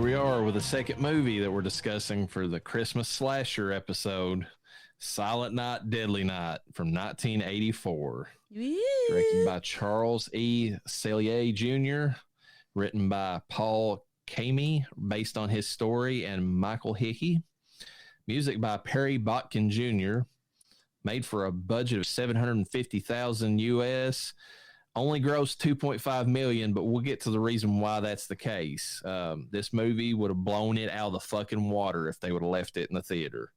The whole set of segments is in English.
Here we are with the second movie that we're discussing for the Christmas slasher episode, Silent Night, Deadly Night from 1984. Directed by Charles E. Sellier Jr., written by Paul Kamey, based on his story, and Michael Hickey. Music by Perry Botkin Jr., made for a budget of $750,000 US. Only grossed $2.5 million, but we'll get to the reason why that's the case. This movie would have blown it out of the fucking water if they would have left it in the theater.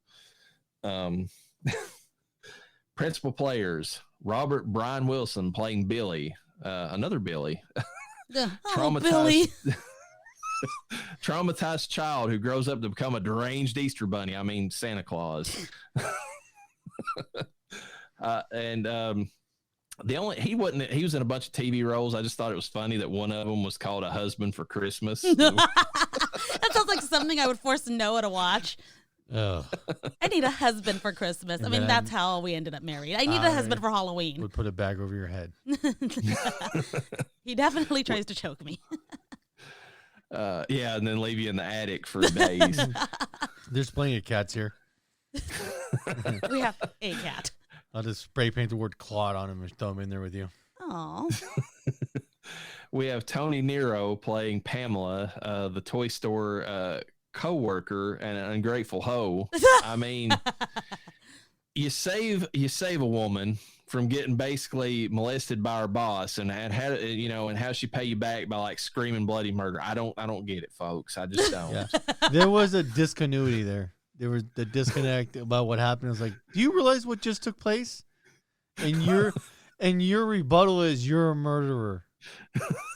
Principal players: Robert Brian Wilson playing Billy, another Billy, Billy. Traumatized child who grows up to become a deranged Easter bunny. I mean, Santa Claus. He was in a bunch of TV roles. I just thought it was funny that one of them was called A Husband for Christmas. That sounds like something I would force Noah to watch. Oh. I need a husband for Christmas. I mean, that's how we ended up married. I need a husband for Halloween. Would put a bag over your head. He definitely tries to choke me. Yeah, and then leave you in the attic for days. There's plenty of cats here. We have a cat. I'll just spray paint the word Claude on him and throw him in there with you. Oh. We have Tony Nero playing Pamela, the toy store co-worker and an ungrateful hoe. I mean, you save a woman from getting basically molested by her boss, and how, you know, and how she pay you back by like screaming bloody murder. I don't get it, folks. I just don't. Yeah. There was a discontinuity there. There was the disconnect about what happened. I was like, do you realize what just took place? And your rebuttal is you're a murderer.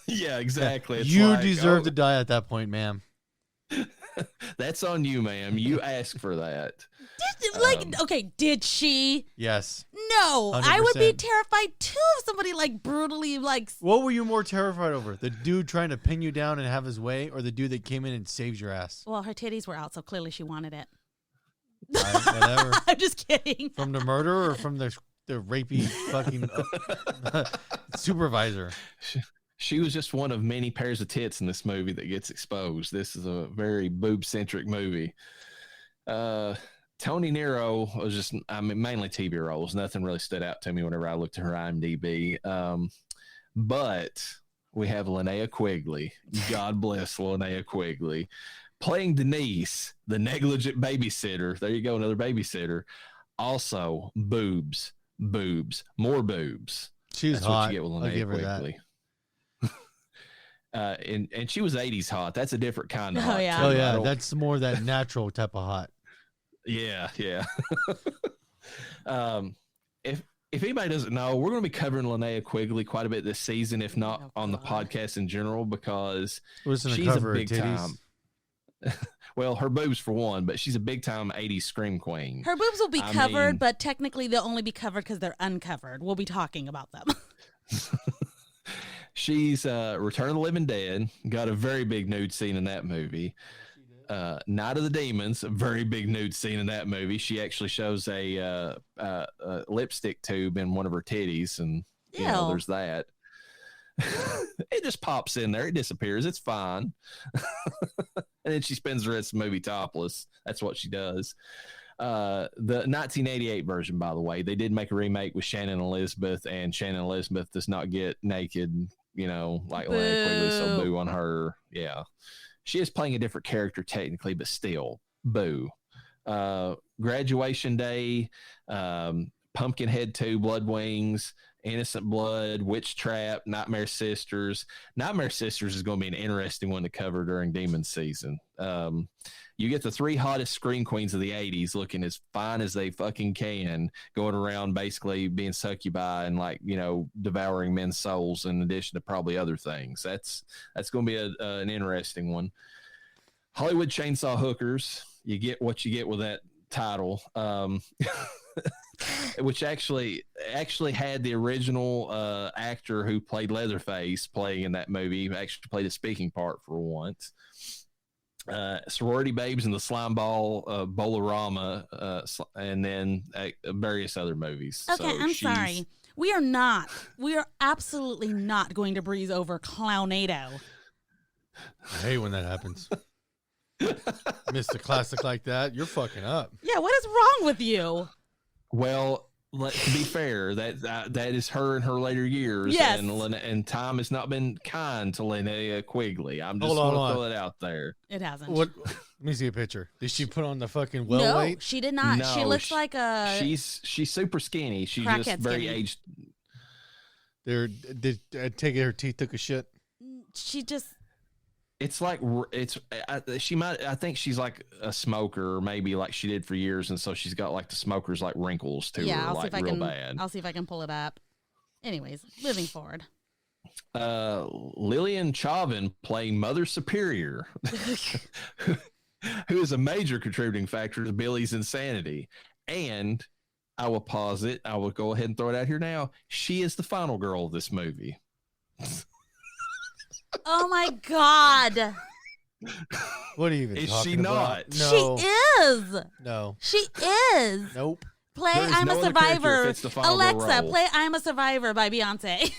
Yeah, exactly. It's you like, deserve to die at that point, ma'am. That's on you, ma'am. You asked for that. Did she? Yes. No, 100%. I would be terrified too if somebody like brutally like. What were you more terrified over? The dude trying to pin you down and have his way, or the dude that came in and saved your ass? Well, her titties were out, so clearly she wanted it. Right, whatever. I'm just kidding. From the murderer or from the rapey fucking supervisor? She was just one of many pairs of tits in this movie that gets exposed. This is a very boob-centric movie. Tony Nero was just, mainly TV roles. Nothing really stood out to me whenever I looked at her IMDb. But we have Linnea Quigley. God bless Linnea Quigley. Playing Denise, the negligent babysitter. There you go, another babysitter. Also, boobs, more boobs. She's That's hot. what you get with Linnea Quigley. And she was 80s hot. That's a different kind of hot. Yeah. Oh, yeah. That's more that natural type of hot. Yeah. If anybody doesn't know, we're going to be covering Linnea Quigley quite a bit this season, if not on the podcast in general, because she's a big time. Well, her boobs for one, but she's a big time 80s scream queen. Her boobs will be covered, but technically they'll only be covered because they're uncovered. We'll be talking about them. She's Return of the Living Dead. Got a very big nude scene in that movie. Night of the Demons, a very big nude scene in that movie. She actually shows a lipstick tube in one of her titties, and you know, there's that. It just pops in there. It disappears. It's fine. And then she spends the rest of the movie topless. That's what she does. The 1988 version, by the way, they did make a remake with Shannon Elizabeth, and Shannon Elizabeth does not get naked, you know, like Linnea Quigley, so boo on her. Yeah. She is playing a different character technically, but still, boo. Graduation Day, Pumpkinhead 2, Blood Wings, Innocent Blood, Witch Trap, Nightmare Sisters. Nightmare Sisters is going to be an interesting one to cover during Demon season. You get the three hottest scream queens of the 80s looking as fine as they fucking can, going around basically being succubi and, like, you know, devouring men's souls in addition to probably other things. That's going to be an interesting one. Hollywood Chainsaw Hookers. You get what you get with that title. Which actually had the original actor who played Leatherface playing in that movie, actually played a speaking part for once. Sorority Babes in the Slime Ball, Bolorama, and then various other movies. Okay, so I'm sorry. We are absolutely not going to breeze over Clownado. I hate when that happens. Mr. Classic like that. You're fucking up. Yeah, what is wrong with you? Well, to be fair, that is her in her later years. Yes. And time has not been kind to Linnea Quigley. I'm just Hold going on. to throw it out there. It hasn't. What? Let me see a picture. Did she put on the fucking well No, weight? she did not. No, she looks like a. She's super skinny. She's just Crackhead very skinny. aged. Did I take it her teeth took a shit? She just. It's like I think she's like a smoker, or maybe like she did for years, and so she's got like the smoker's like wrinkles to Yeah, her, I'll see like if I real can. bad. I'll see if I can pull it up. Anyways, moving forward. Lillian Chauvin playing Mother Superior, who is a major contributing factor to Billy's insanity. And I will pause it. I will go ahead and throw it out here now. She is the final girl of this movie. Oh my God. What are you even Is talking she about? not? No. She is. No. She is. Nope. Play There is I'm no a other character who Survivor. fits the final Alexa, role. play I'm a Survivor by Beyonce.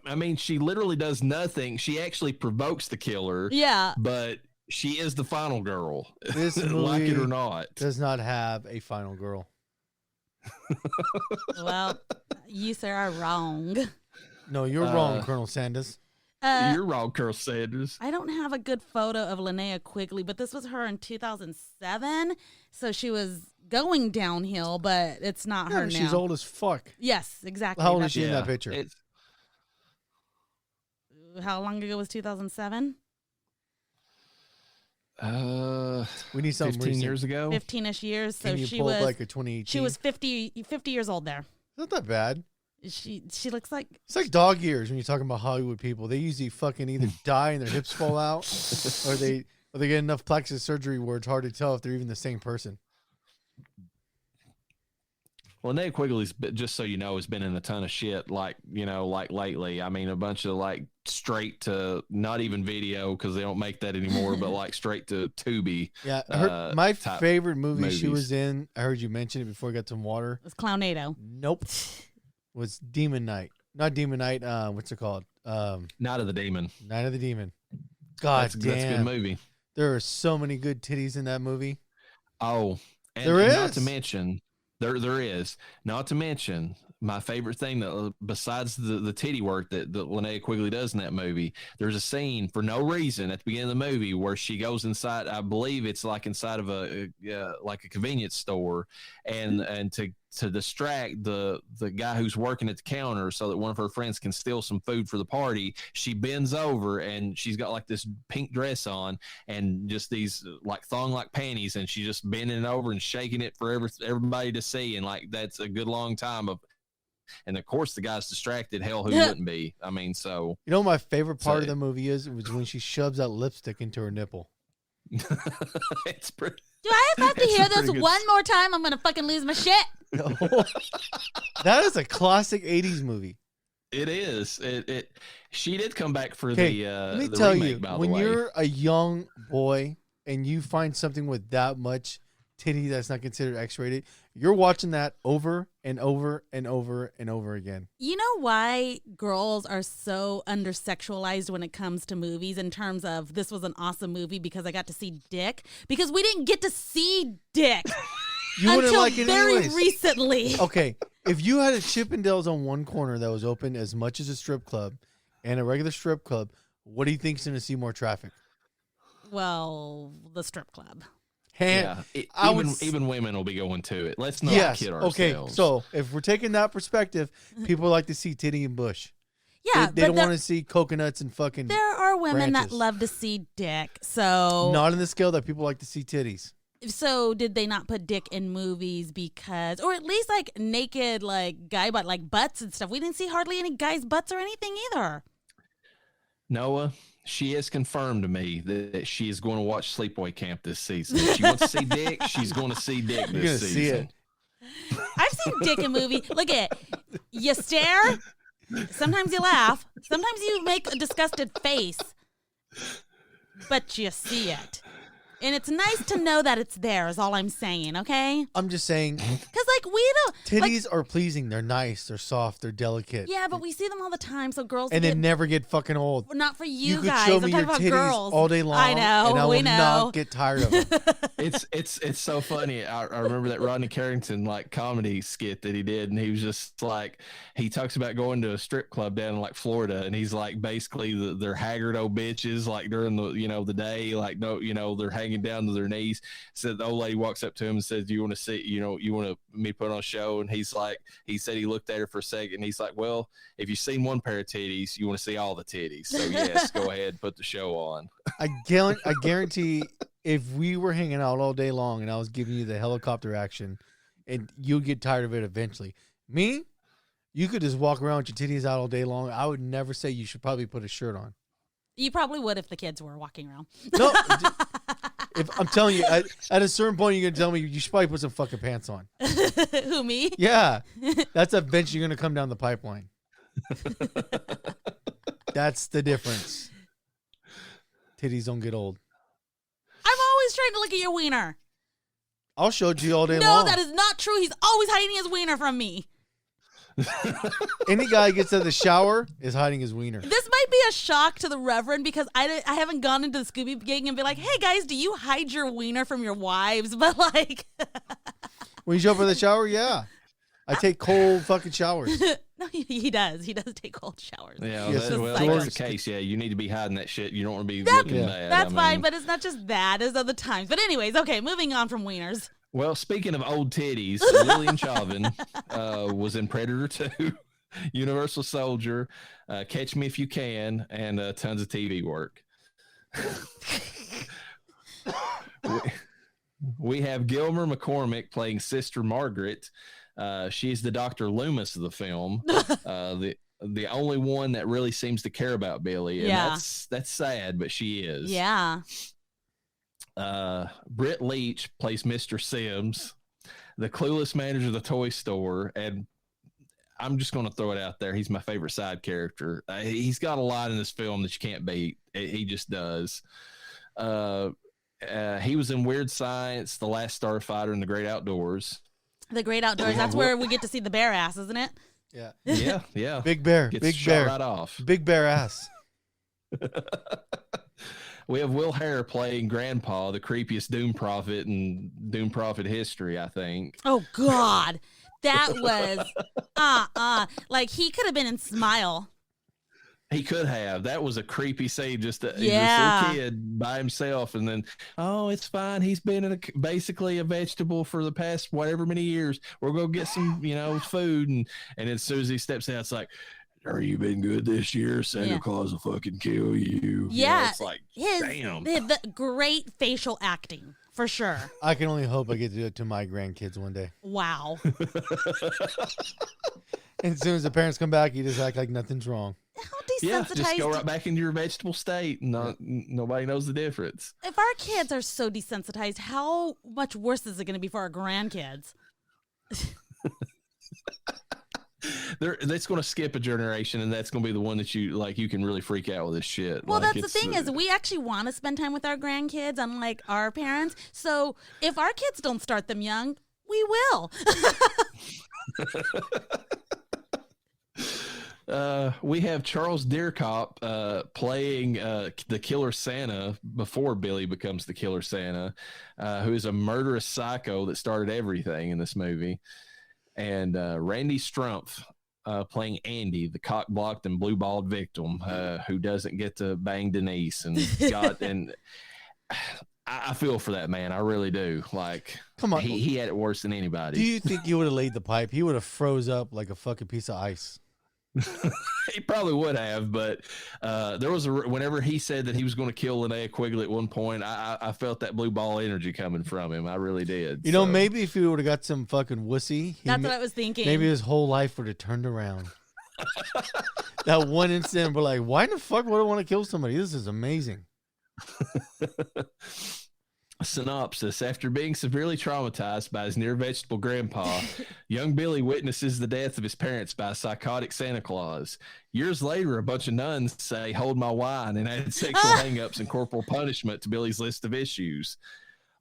I mean, she literally does nothing. She actually provokes the killer. Yeah. But she is the final girl. This like it movie or not. does not have a final girl. Well, you sir are wrong. No, you're wrong, Colonel Sanders. You're wrong, Colonel Sanders. I don't have a good photo of Linnea Quigley, but this was her in 2007. So she was going downhill, but it's not her now. She's old as fuck. Yes, exactly. How old is That's- she in that picture? How long ago was 2007? We need something 15 recent. years ago. 15-ish years. So Can you she pull up was like a 2018? she was 50 years old there. Not that bad. She looks like It's like dog years when you're talking about Hollywood people. They usually fucking either die and their hips fall out, or they get enough plastic surgery where it's hard to tell if they're even the same person. Well, Linnea Quigley's, just so you know, has been in a ton of shit, like lately. I mean, a bunch of like straight to not even video because they don't make that anymore, but like straight to Tubi. Yeah, my favorite movie she movies. was in, I heard you mention it before I got some water. it was Clownado. Nope. Was Demon Night. Not Demon Night, what's it called? Night of the Demon. Night of the Demon. God That's a damn. good movie. There are so many good titties in that movie. Oh, and There is. not to mention, there is. Not to mention, my favorite thing that besides the titty work that Linnea Quigley does in that movie, there's a scene for no reason at the beginning of the movie where she goes inside. I believe it's like inside of a convenience store, and to distract the guy who's working at the counter so that one of her friends can steal some food for the party, she bends over and she's got like this pink dress on and just these like thong like panties, and she's just bending over and shaking it for everybody to see, and like that's a good long time of. And of course, the guy's distracted. Hell, who wouldn't be? I mean, so You know what my favorite part of the movie is? It was when she shoves that lipstick into her nipple. it's pretty. Do I have to It's hear a pretty this good- one more time? I'm gonna fucking lose my shit. That is a classic 80s movie. It is. She did come back for Okay, the. let me the tell remake, you, by when the way. you're a young boy and you find something with that much titty that's not considered X-rated, you're watching that over and over and over and over again. You know why girls are so undersexualized when it comes to movies in terms of this was an awesome movie because I got to see dick? Because we didn't get to see dick You wouldn't until like it very anyways. recently. Okay, if you had a Chippendales on one corner that was open as much as a strip club and a regular strip club, what do you think's going to see more traffic? Well, the strip club. Even women will be going to it. Let's not kid ourselves. Okay, so if we're taking that perspective, people like to see titty and bush. Yeah, They don't want to see coconuts and fucking. There are women that branches. love to see dick. So Not on the scale that people like to see titties. So did they not put dick in movies because, or at least like naked, like guy butt, like butts and stuff? We didn't see hardly any guys' butts or anything either. Noah, she has confirmed to me that she is going to watch Sleepaway Camp this season. If she wants to see dick, she's going to see dick You're this gonna season. see it. I've seen dick in movie. Look at it. You stare. Sometimes you laugh. Sometimes you make a disgusted face. But you see it. And it's nice to know that it's there is all I'm saying, okay? I'm just saying. Because, like we don't. Titties are pleasing. They're nice. They're soft. They're delicate. Yeah, but we see them all the time. So girls and they never get fucking old. Not for you could guys. show I'm me talking your about titties girls all day long. I know. And I we will know. not get tired of them. It's so funny. I remember that Rodney Carrington like comedy skit that he did, and he was just like, he talks about going to a strip club down in like Florida, and he's like, basically they're haggard old bitches like during the day, like they're hanging down to their knees. So the old lady walks up to him and says, "Do you want to see? You want me put on a show?" And he's like, he said he looked at her for a second, and he's like, "Well, if you've seen one pair of titties, you want to see all the titties. So yes, go ahead, put the show on." I guarantee if we were hanging out all day long and I was giving you the helicopter action, and you'd get tired of it eventually. Me, you could just walk around with your titties out all day long. I would never say you should probably put a shirt on. You probably would if the kids were walking around. No, if I'm telling you, at a certain point, you're gonna tell me you should probably put some fucking pants on. Who, me? Yeah, that's eventually gonna come down the pipeline. That's the difference. Titties don't get old. I'm always trying to look at your wiener. I'll show it to you all day No, long. that is not true. He's always hiding his wiener from me. Any guy who gets out of the shower is hiding his wiener. This might be a shock to the Reverend because I haven't gone into the Scooby Gang and be like, hey, guys, do you hide your wiener from your wives? But like... When you show up for the shower, yeah. I take cold fucking showers. No, he does. He does take cold showers. Yeah, Yes, that's the case. Yeah, you need to be hiding that shit. You don't want to be looking bad. That's fine, but it's not just that. It's other times. But anyways, okay, moving on from wieners. Well, speaking of old titties, William Chauvin was in Predator 2, Universal Soldier, Catch Me If You Can, and tons of TV work. We have Gilmer McCormick playing Sister Margaret. She's the Dr. Loomis of the film. The only one that really seems to care about Billy. And that's sad, but she is. Yeah. Britt Leach plays Mr. Sims, the clueless manager of the toy store. And I'm just going to throw it out there. He's my favorite side character. He's got a lot in this film that you can't beat. He just does. He was in Weird Science, The Last Starfighter, and The Great Outdoors. The Great Outdoors. That's where we get to see the bear ass, isn't it? Yeah. Yeah. Big bear. Gets big shot bear. right off. Big bear ass. We have Will Hare playing Grandpa, the creepiest Doom Prophet in Doom Prophet history, I think. Oh, God. That was, like, he could have been in Smile. He could have. That was a creepy scene, just a little kid by himself. And then, oh, it's fine. He's been basically a vegetable for the past whatever many years. We're going to get some, food. And as soon as he steps out, it's like, are you been good this year? Santa Claus will fucking kill you. Yeah. It's like, damn. The great facial acting, for sure. I can only hope I get to do it to my grandkids one day. Wow. And as soon as the parents come back, you just act like nothing's wrong. How desensitized. Yeah, just go right back into your vegetable state. Nobody knows the difference. If our kids are so desensitized, how much worse is it going to be for our grandkids? That's going to skip a generation, and that's going to be the one that you can really freak out with this shit. Well, that's the thing is we actually want to spend time with our grandkids, unlike our parents. So if our kids don't start them young, we will. We have Charles Deercop playing the Killer Santa before Billy becomes the Killer Santa, who is a murderous psycho that started everything in this movie. And Randy Strumpf playing Andy, the cock-blocked and blue-balled victim who doesn't get to bang Denise. And I feel for that man. I really do. Like, come on, he had it worse than anybody. Do you think he would have laid the pipe? He would have froze up like a fucking piece of ice. He probably would have, but there was whenever he said that he was going to kill Linnea Quigley at one point, I felt that blue ball energy coming from him. I really did. You know, maybe if he would have got some fucking wussy, that's what I was thinking. Maybe his whole life would have turned around. That one incident, we're like, why in the fuck would I want to kill somebody? This is amazing. Synopsis. After being severely traumatized by his near vegetable grandpa, young Billy witnesses the death of his parents by a psychotic Santa Claus. Years later, a bunch of nuns say, "Hold my wine," and add sexual hang-ups and corporal punishment to Billy's list of issues.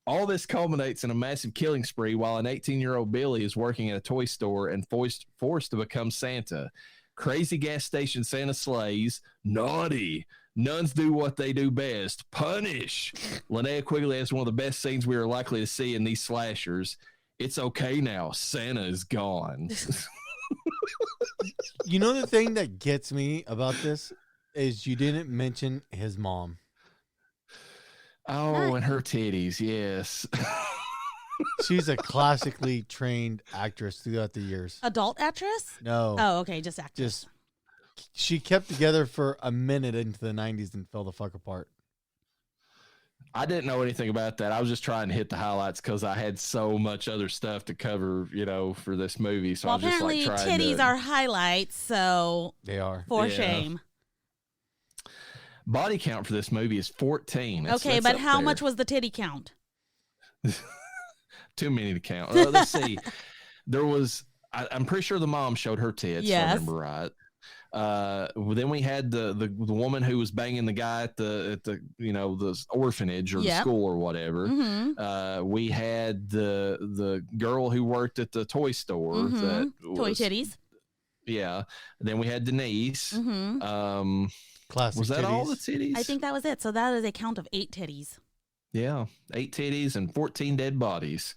All this culminates in a massive killing spree while an 18-year-old Billy is working at a toy store and forced to become Santa. Crazy gas station Santa slays. Naughty. Nuns do what they do best. Punish. Linnea Quigley has one of the best scenes we are likely to see in these slashers. It's okay now. Santa is gone. You know the thing that gets me about this is you didn't mention his mom. Oh, and her titties, yes. She's a classically trained actress throughout the years. Adult actress? No. Oh, okay, just actress. She kept together for a minute into the 90s and fell the fuck apart. I didn't know anything about that. I was just trying to hit the highlights because I had so much other stuff to cover, for this movie. So well, I was just like trying titties are highlights, so they are for shame. Body count for this movie is 14. That's but how much was the titty count? Too many to count. Let's see. There was. I'm pretty sure the mom showed her tits. Yes. If I remember right. Then we had the woman who was banging the guy at the the orphanage or the school or whatever. Mm-hmm. We had the girl who worked at the toy store. Mm-hmm. That toy titties. Yeah. Then we had Denise. Mm-hmm. Classic was that titties. all the titties? I think that was it. So that is a count of 8 titties. Yeah, 8 titties and 14 dead bodies.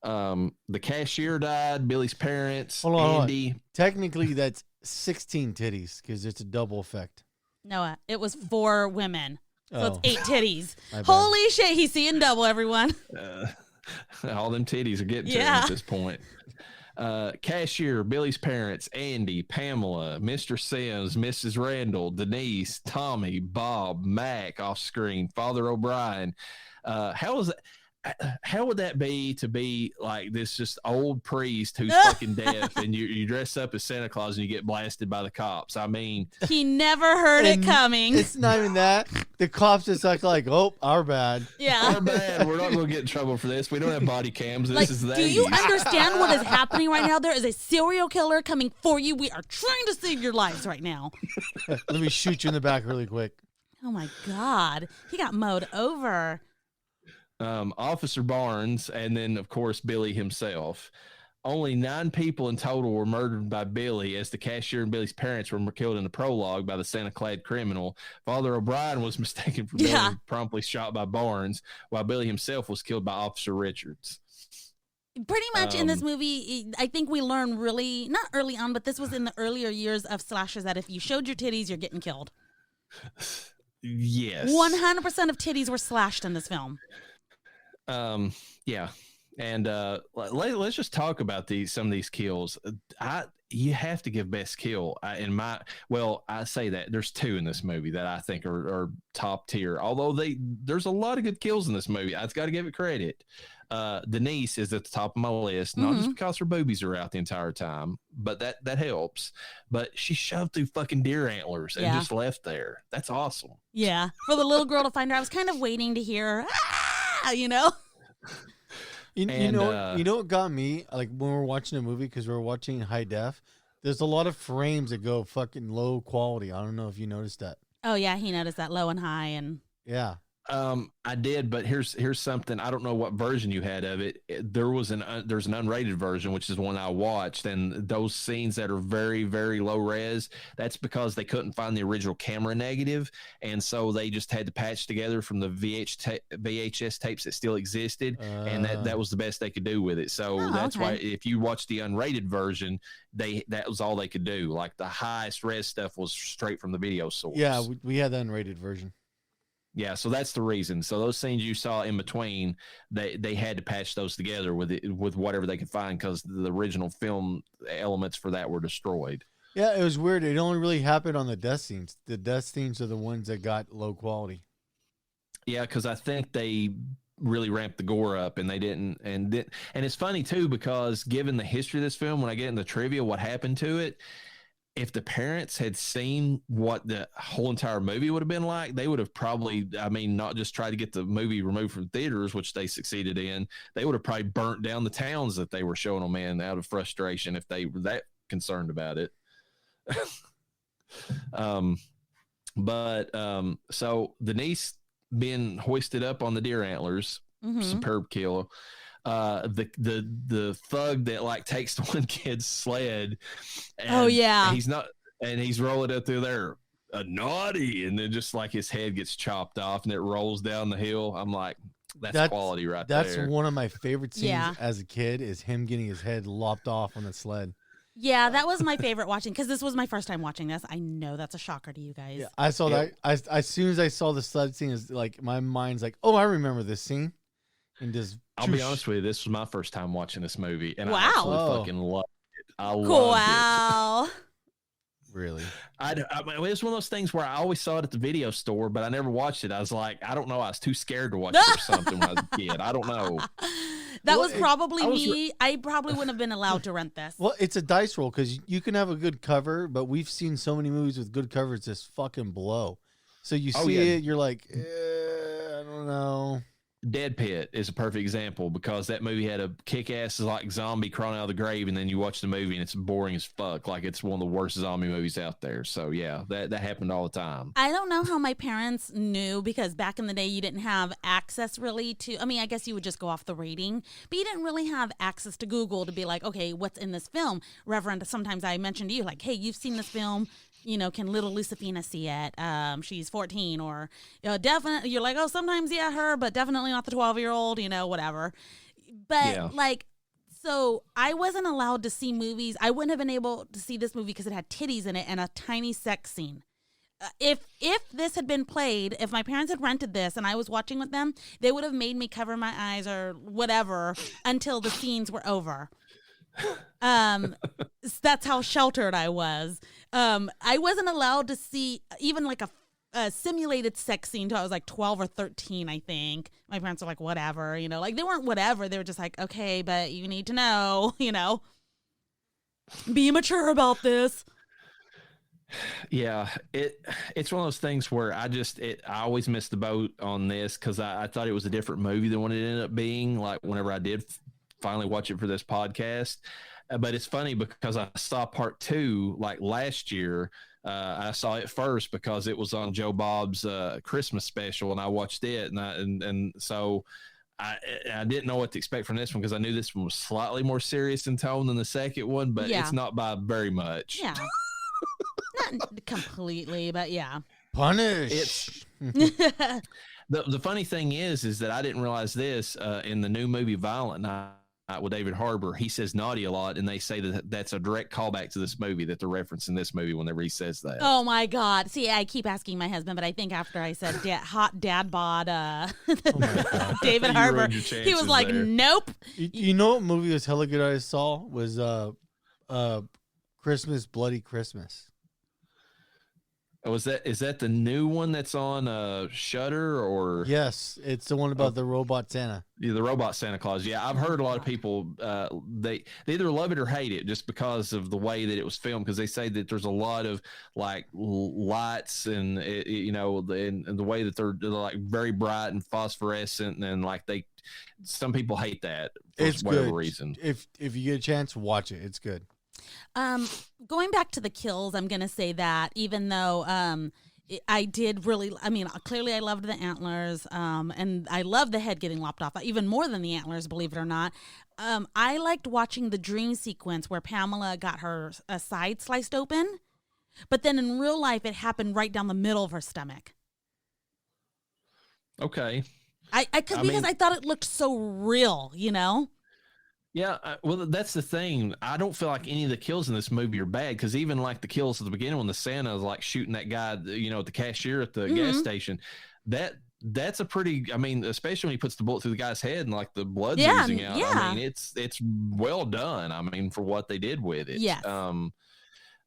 The cashier died. Billy's parents. Hold on, Andy. Technically, that's 16 titties because it's a double effect. No, it was 4 women. So it's 8 titties. My bad. Holy shit, he's seeing double, everyone. All them titties are getting to him at this point. Cashier, Billy's parents, Andy, Pamela, Mr. Sims, Mrs. Randall, Denise, Tommy, Bob, Mac off screen, Father O'Brien. How would that be to be like this just old priest who's fucking deaf and you dress up as Santa Claus and you get blasted by the cops? I mean, he never heard it coming. It's not even that. The cops just like, oh, our bad. Yeah. Our bad. We're not going to get in trouble for this. We don't have body cams. This is the 80s. Do you understand what is happening right now? There is a serial killer coming for you. We are trying to save your lives right now. Let me shoot you in the back really quick. Oh my God. He got mowed over. Officer Barnes, and then, of course, Billy himself. Only 9 people in total were murdered by Billy, as the cashier and Billy's parents were killed in the prologue by the Santa-clad criminal. Father O'Brien was mistaken for being promptly shot by Barnes, while Billy himself was killed by Officer Richards. Pretty much in this movie, I think we learned really, not early on, but this was in the earlier years of slashers, that if you showed your titties, you're getting killed. Yes. 100% of titties were slashed in this film. Yeah. And let's just talk about some of these kills. You have to give best kill. I say that there's 2 in this movie that I think are top tier. Although there's a lot of good kills in this movie. I've got to give it credit. Denise is at the top of my list, not just because her boobies are out the entire time, but that helps. But she shoved through fucking deer antlers and just left there. That's awesome. Yeah. For the little girl to find her, I was kind of waiting to hear, you know? You know what got me? Like when we're watching a movie, because we're watching high def, there's a lot of frames that go fucking low quality. I don't know if you noticed that. Oh yeah, he noticed that, low and high, and yeah. I did, but here's something. I don't know what version you had of it. There's an unrated version, which is one I watched, and those scenes that are very, very low res, that's because they couldn't find the original camera negative, and so they just had to patch together from the VHS tapes that still existed, and that was the best they could do with it. So that's why if you watch the unrated version, that was all they could do. Like the highest res stuff was straight from the video source. Yeah, we had the unrated version. Yeah, so that's the reason. So those scenes you saw in between, they had to patch those together with whatever they could find, because the original film elements for that were destroyed. Yeah, it was weird. It only really happened on the death scenes. The death scenes are the ones that got low quality. Yeah, because I think they really ramped the gore up, and they didn't. And it's funny too, because given the history of this film, when I get into trivia, what happened to it. If the parents had seen what the whole entire movie would have been like, they would have probably, not just tried to get the movie removed from theaters, which they succeeded in. They would have probably burnt down the towns that they were showing them in out of frustration if they were that concerned about it. So Denise being hoisted up on the deer antlers, superb kill. The thug that like takes the one kid's sled. And he's rolling up through there, a naughty, and then just like his head gets chopped off and it rolls down the hill. I'm like, that's quality right there. That's one of my favorite scenes as a kid, is him getting his head lopped off on the sled. Yeah, that was my favorite watching, because this was my first time watching this. I know that's a shocker to you guys. Yeah, I saw that. As soon as I saw the sled scene, is like my mind's like, oh, I remember this scene. And just, I'll be honest with you, this was my first time watching this movie, and wow. I absolutely fucking loved it. I loved it. Really? I mean, it was one of those things where I always saw it at the video store, but I never watched it. I was like, I don't know. I was too scared to watch it or something when I was a kid. I don't know. That was probably me. I probably wouldn't have been allowed to rent this. Well, it's a dice roll, because you can have a good cover, but we've seen so many movies with good covers just fucking blow. So you see it, you're like, I don't know. Dead Pit is a perfect example, because that movie had a kick-ass like zombie crawling out of the grave, and then you watch the movie and it's boring as fuck. Like, it's one of the worst zombie movies out there. So yeah, that happened all the time. I don't know how my parents knew, because back in the day you didn't have access really to, I mean, I guess you would just go off the rating, but you didn't really have access to Google to be like, okay, what's in this film? Reverend, sometimes I mentioned to you, like, hey, you've seen this film. You know, can little Lucifina see it? She's 14, or definitely. You're like, oh, sometimes her, but definitely not the 12-year-old. Whatever. But so I wasn't allowed to see movies. I wouldn't have been able to see this movie because it had titties in it and a tiny sex scene. If this had been played, if my parents had rented this and I was watching with them, they would have made me cover my eyes or whatever until the scenes were over. That's how sheltered I was. I wasn't allowed to see even like a simulated sex scene until I was like 12 or 13, I think. My parents were like, whatever, like they weren't whatever. They were just like, okay, but you need to know, be mature about this. Yeah, it's one of those things where I always missed the boat on this, because I thought it was a different movie than what it ended up being. Like, whenever I did finally watch it for this podcast. But it's funny, because I saw part 2 like last year. I saw it first because it was on Joe Bob's Christmas special, and I watched it, and so I didn't know what to expect from this one, because I knew this one was slightly more serious in tone than the second one, but it's not by very much. Yeah. Not completely, but yeah. Punish. The funny thing is that I didn't realize this in the new movie Violent Night with David Harbour. He says naughty a lot, and they say that that's a direct callback to this movie, that they're referencing this movie whenever he says that. Oh my God. See, I keep asking my husband, but I think after I said hot dad bod David Harbour, he was like, nope. You know what movie was hella good I saw? Was Christmas, Bloody Christmas. Is that the new one that's on Shudder, or? Yes, it's the one about the robot Santa. Yeah, the robot Santa Claus. Yeah, I've heard a lot of people they either love it or hate it, just because of the way that it was filmed, because they say that there's a lot of like lights and and the way that they're like very bright and phosphorescent, and like some people hate that for whatever reason. If you get a chance, watch it. It's good. Going back to the kills, I'm going to say that even though I did really, clearly I loved the antlers, and I loved the head getting lopped off, even more than the antlers, believe it or not. I liked watching the dream sequence where Pamela got her side sliced open, but then in real life it happened right down the middle of her stomach. Okay. Because I thought it looked so real, Yeah, well, that's the thing. I don't feel like any of the kills in this movie are bad, because even like the kills at the beginning when the Santa is like shooting that guy, at the cashier at the gas station, that's a pretty. Especially when he puts the bullet through the guy's head and like the blood's oozing out. Yeah. It's well done. For what they did with it. Yes.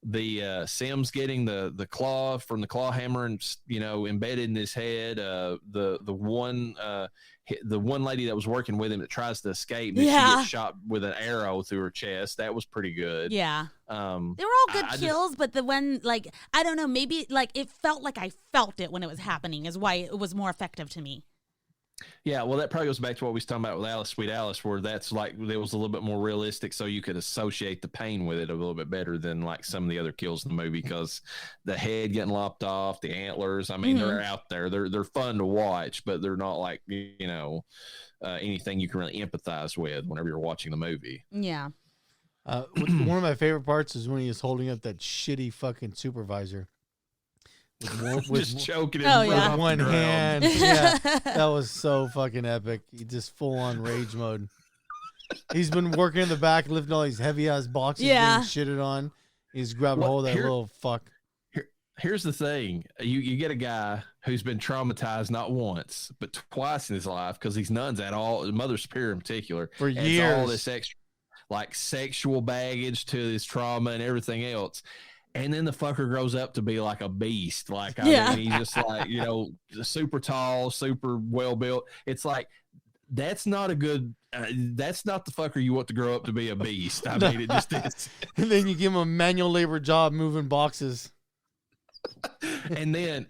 The Sims getting the claw from the claw hammer and embedded in his head. The one lady that was working with him that tries to escape, and she gets shot with an arrow through her chest. That was pretty good. Yeah. They were all good kills, but the one, like, I don't know, maybe like it felt like I felt it when it was happening is why it was more effective to me. Yeah, well, that probably goes back to what we was talking about with Alice, Sweet Alice, where that's like it was a little bit more realistic, so you could associate the pain with it a little bit better than like some of the other kills in the movie, because the head getting lopped off, the antlers. I mean, they're out there. They're fun to watch, but they're not like anything you can really empathize with whenever you're watching the movie. Yeah. One of my favorite parts is when he is holding up that shitty fucking supervisor. Just choking him yeah. with one hand. Yeah, that was so fucking epic. He just full on rage mode. He's been working in the back, lifting all these heavy ass boxes, getting shitted on. He's grabbing hold of that little fuck. Here's the thing: you get a guy who's been traumatized not once but twice in his life, because he's nuns at all, Mother Superior in particular, for years. All this extra, like, sexual baggage to his trauma and everything else. And then the fucker grows up to be like a beast. Like, I mean, he's just like, super tall, super well built. It's like, that's not a good, that's not the fucker you want to grow up to be a beast. I mean, it just is. And then you give him a manual labor job moving boxes. And then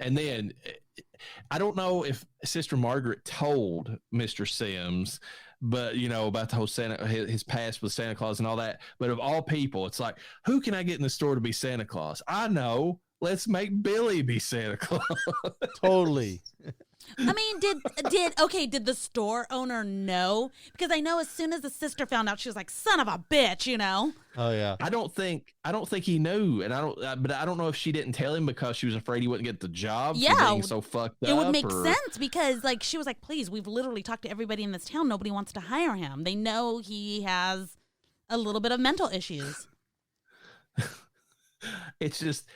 I don't know if Sister Margaret told Mr. Sims, but about the whole his past with Santa Claus and all that. But of all people, it's like, who can I get in the store to be Santa Claus? I know. Let's make Billy be Santa Claus. Totally. I mean, did the store owner know? Because I know as soon as the sister found out, she was like, "Son of a bitch," Oh yeah. I don't think he knew, and but I don't know if she didn't tell him because she was afraid he wouldn't get the job. Yeah, for being so fucked up. It would make sense, because like she was like, "Please, we've literally talked to everybody in this town. Nobody wants to hire him. They know he has a little bit of mental issues." It's just,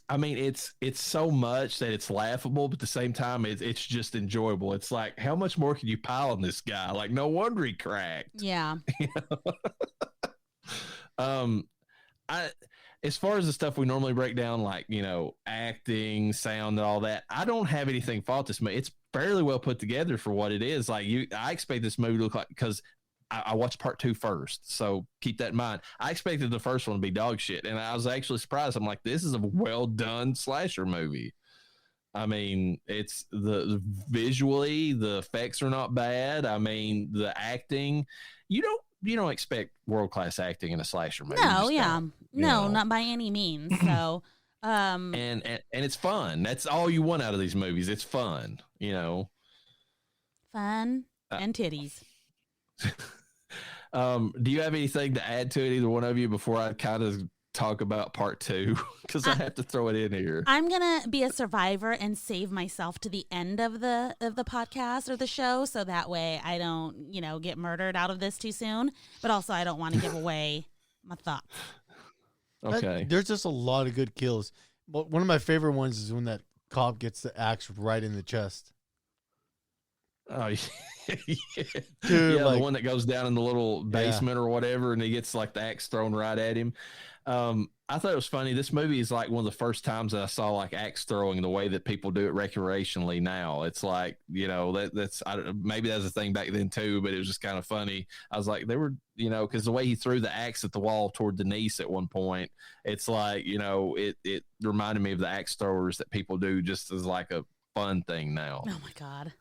I mean, it's so much that it's laughable, but at the same time, it's just enjoyable. It's like, how much more can you pile on this guy? Like, no wonder he cracked. Yeah. As far as the stuff we normally break down, like, acting, sound, and all that, I don't have anything fault this movie. It's fairly well put together for what it is. Like, I expect this movie to look like, because I watched part 2 first, so keep that in mind. I expected the first one to be dog shit, and I was actually surprised. I'm like, this is a well done slasher movie. I mean, it's the visually, the effects are not bad. I mean, the acting, you don't expect world class acting in a slasher movie. No, yeah, no, not by any means. So, and it's fun. That's all you want out of these movies. It's fun, fun and titties. Do you have anything to add to it, either one of you, before I kind of talk about part 2? Because I have to throw it in here. I'm gonna be a survivor and save myself to the end of the podcast or the show, so that way I don't get murdered out of this too soon. But also, I don't want to give away my thoughts. Okay. There's just a lot of good kills. But one of my favorite ones is when that cop gets the axe right in the chest. Oh, yeah. Dude, yeah, the one that goes down in the little basement or whatever, and he gets like the axe thrown right at him. I thought it was funny. This movie is like one of the first times that I saw like axe throwing the way that people do it recreationally now. It's like, that's maybe that's a thing back then too, but it was just kind of funny. I was like, they were, because the way he threw the axe at the wall toward Denise at one point, it's like, it reminded me of the axe throwers that people do just as like a fun thing now. Oh my God.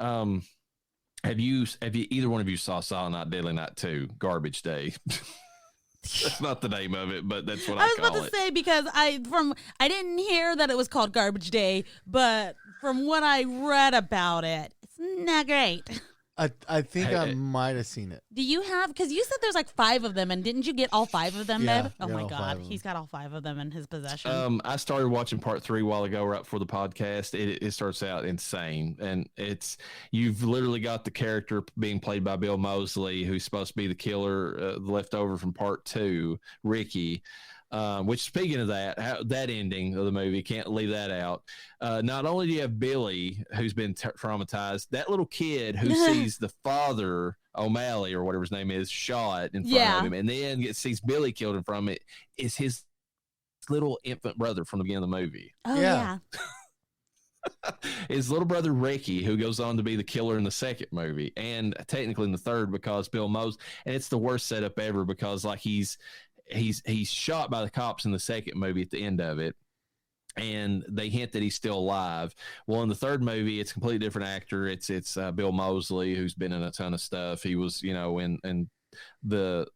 Have you either one of you saw Silent Night, Deadly Night 2, Garbage Day? That's not the name of it, but that's what I call it. I was about to say, because I didn't hear that it was called Garbage Day, but from what I read about it, it's not great. I think I might have seen it. Do you have? Because you said there's like 5 of them, and didn't you get all 5 of them, yeah, babe? Oh my God, he's got all 5 of them in his possession. I started watching part 3 a while ago, right before the podcast. It starts out insane, and you've literally got the character being played by Bill Moseley, who's supposed to be the killer left over from part 2, Ricky. Which, speaking of that ending of the movie, can't leave that out. Not only do you have Billy, who's been traumatized, that little kid who sees the father, O'Malley or whatever his name is, shot in front of him, and then sees Billy killed in front of him, is his little infant brother from the beginning of the movie. Oh yeah. His little brother Ricky, who goes on to be the killer in the second movie, and technically in the third, because Bill Moseley, and it's the worst setup ever, because like he's shot by the cops in the second movie at the end of it, and they hint that he's still alive. Well, in the third movie, it's a completely different actor. It's Bill Moseley, who's been in a ton of stuff. He was, in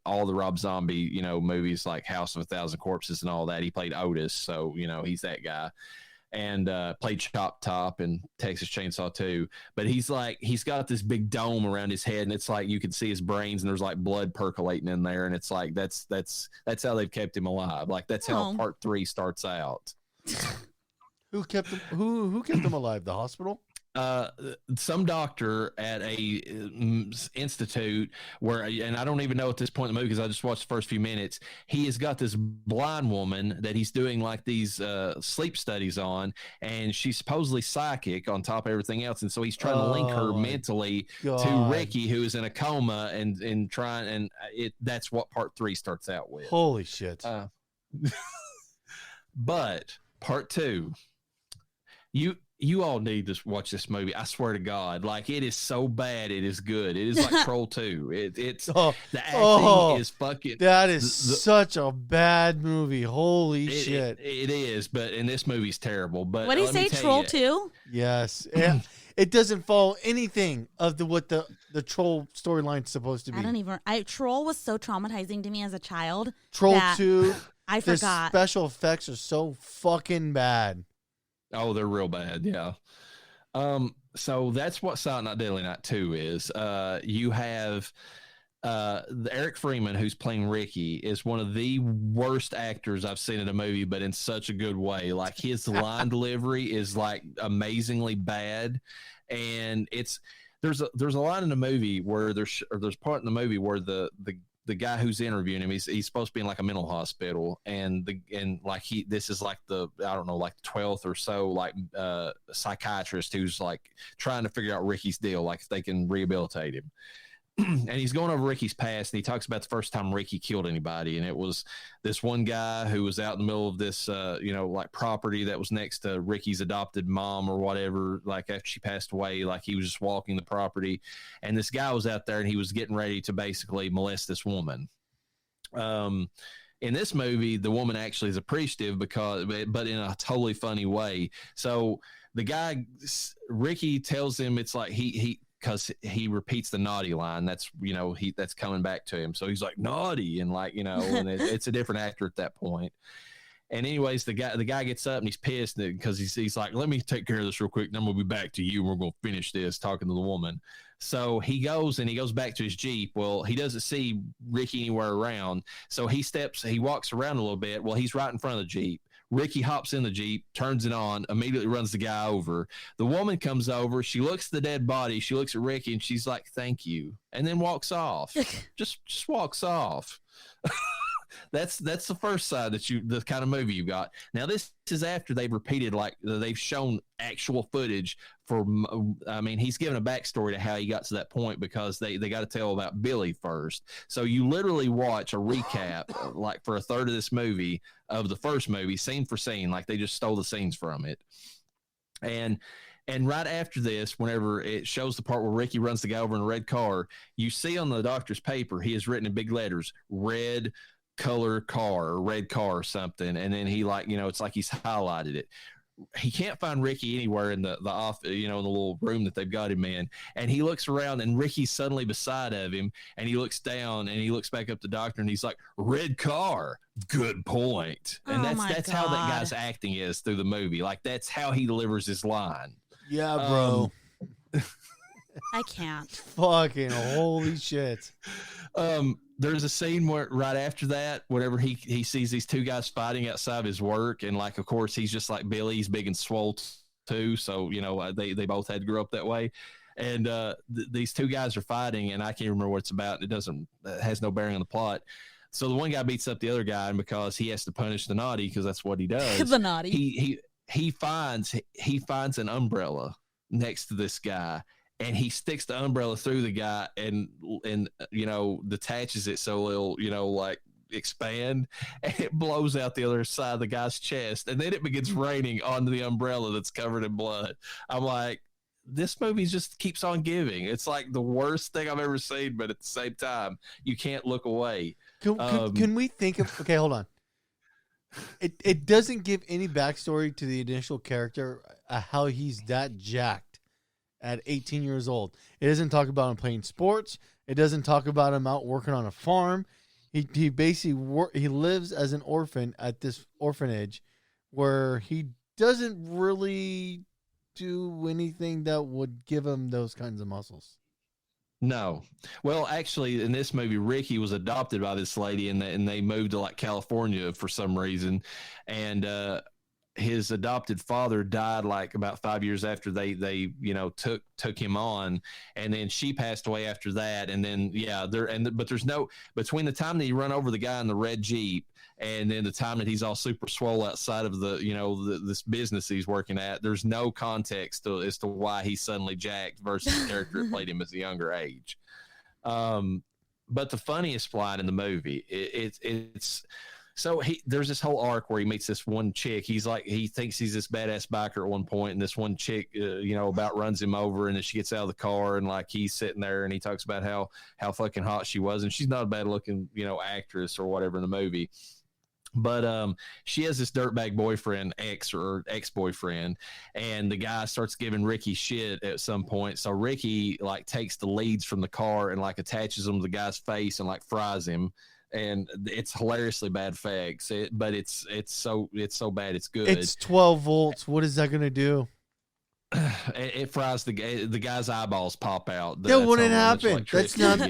all the Rob Zombie, movies like House of a Thousand Corpses and all that. He played Otis, so he's that guy. And played Chop Top in Texas Chainsaw 2. But he's got this big dome around his head, and it's like you can see his brains, and there's like blood percolating in there, and it's like that's how they've kept him alive. Like that's how part 3 starts out. Who kept him alive? The hospital? Some doctor at a institute where, and I don't even know at this point in the movie because I just watched the first few minutes. He has got this blind woman that he's doing like these sleep studies on, and she's supposedly psychic on top of everything else, and so he's trying to link her mentally to Ricky, who is in a coma, and that's what part 3 starts out with. Holy shit! But part 2, you all need to watch this movie. I swear to God, like it is so bad, it is good. It is like Troll 2. The acting is fucking. That is such a bad movie. Holy shit! It is, and this movie's terrible. But what do you say, Troll 2? Yes, it doesn't follow anything of what the Troll storyline's supposed to be. Troll was so traumatizing to me as a child. Troll 2. I forgot. The special effects are so fucking bad. Oh, they're real bad, yeah. So that's what Silent Night, Deadly Night 2 is. You have Eric Freeman, who's playing Ricky, is one of the worst actors I've seen in a movie, but in such a good way. Like his line delivery is like amazingly bad, and there's a line in the movie where there's part in the movie where the guy who's interviewing him, he's supposed to be in like a mental hospital, and this is like the 12th or so like psychiatrist who's like trying to figure out Ricky's deal, like if they can rehabilitate him. And he's going over Ricky's past, and he talks about the first time Ricky killed anybody, and it was this one guy who was out in the middle of this like property that was next to Ricky's adopted mom or whatever, like after she passed away. Like he was just walking the property, and this guy was out there, and he was getting ready to basically molest this woman. In this movie, the woman actually is appreciative but in a totally funny way. So the guy, Ricky, tells him it's like because he repeats the naughty line. That's, that's coming back to him. So he's like, naughty. And like, and it's a different actor at that point. And anyways, the guy gets up and he's pissed because he's like, let me take care of this real quick. Then we'll be back to you. And we're going to finish this, talking to the woman. So he goes back to his Jeep. Well, he doesn't see Ricky anywhere around. So he walks around a little bit. Well, he's right in front of the Jeep. Ricky hops in the Jeep, turns it on, immediately runs the guy over. The woman comes over. She looks at the dead body. She looks at Ricky, and she's like, thank you, and then walks off. just walks off. That's the first side the kind of movie you got. Now, this is after they've repeated, like they've shown actual footage he's given a backstory to how he got to that point, because they got to tell about Billy first. So you literally watch a recap, like for a third of this movie, of the first movie, scene for scene, like they just stole the scenes from it. And right after this, whenever it shows the part where Ricky runs the guy over in a red car, you see on the doctor's paper, he has written in big letters, red color car or red car or something. And then he it's like he's highlighted it. He can't find Ricky anywhere in the office, in the little room that they've got him in. And he looks around, and Ricky's suddenly beside of him, and he looks down and he looks back up the doctor, and he's like, red car. Good point. And that's how that guy's acting is through the movie. Like that's how he delivers his line. Yeah, bro. I can't. Fucking holy shit. There's a scene where right after that, whenever he sees these two guys fighting outside of his work, and like, of course, he's just like Billy, he's big and swole too. So, they both had to grow up that way. And these two guys are fighting, and I can't remember what it's about. It has no bearing on the plot. So the one guy beats up the other guy, and because he has to punish the naughty, because that's what he does. The naughty. He finds an umbrella next to this guy, and he sticks the umbrella through the guy and detaches it so it'll like expand, and it blows out the other side of the guy's chest, and then it begins raining onto the umbrella that's covered in blood. I'm like, this movie just keeps on giving. It's like the worst thing I've ever seen, but at the same time, you can't look away. Can we think of? Okay, hold on. it doesn't give any backstory to the initial character, how he's that jacked at 18 years old. It doesn't talk about him playing sports. It doesn't talk about him out working on a farm. He basically he lives as an orphan at this orphanage where he doesn't really do anything that would give him those kinds of muscles. No. Well, actually, in this movie, Ricky was adopted by this lady, and they moved to like California for some reason, and his adopted father died like about 5 years after they took him on, and then she passed away after that, and then but there's no between the time that he run over the guy in the red Jeep and then the time that he's all super swole outside of this business he's working at, there's no context as to why he's suddenly jacked versus the character that played him as a younger age. But the funniest line in the movie, it's so there's this whole arc where he meets this one chick. He thinks he's this badass biker at one point, and this one chick, about runs him over, and then she gets out of the car, and like he's sitting there, and he talks about how fucking hot she was, and she's not a bad looking, actress or whatever in the movie. But she has this dirtbag boyfriend, ex-boyfriend, and the guy starts giving Ricky shit at some point. So Ricky like takes the leads from the car and like attaches them to the guy's face and like fries him. And it's hilariously bad facts, but it's so bad it's good. It's 12 volts. What is that gonna do? It fries the guy's eyeballs pop out. That wouldn't happen. That's not.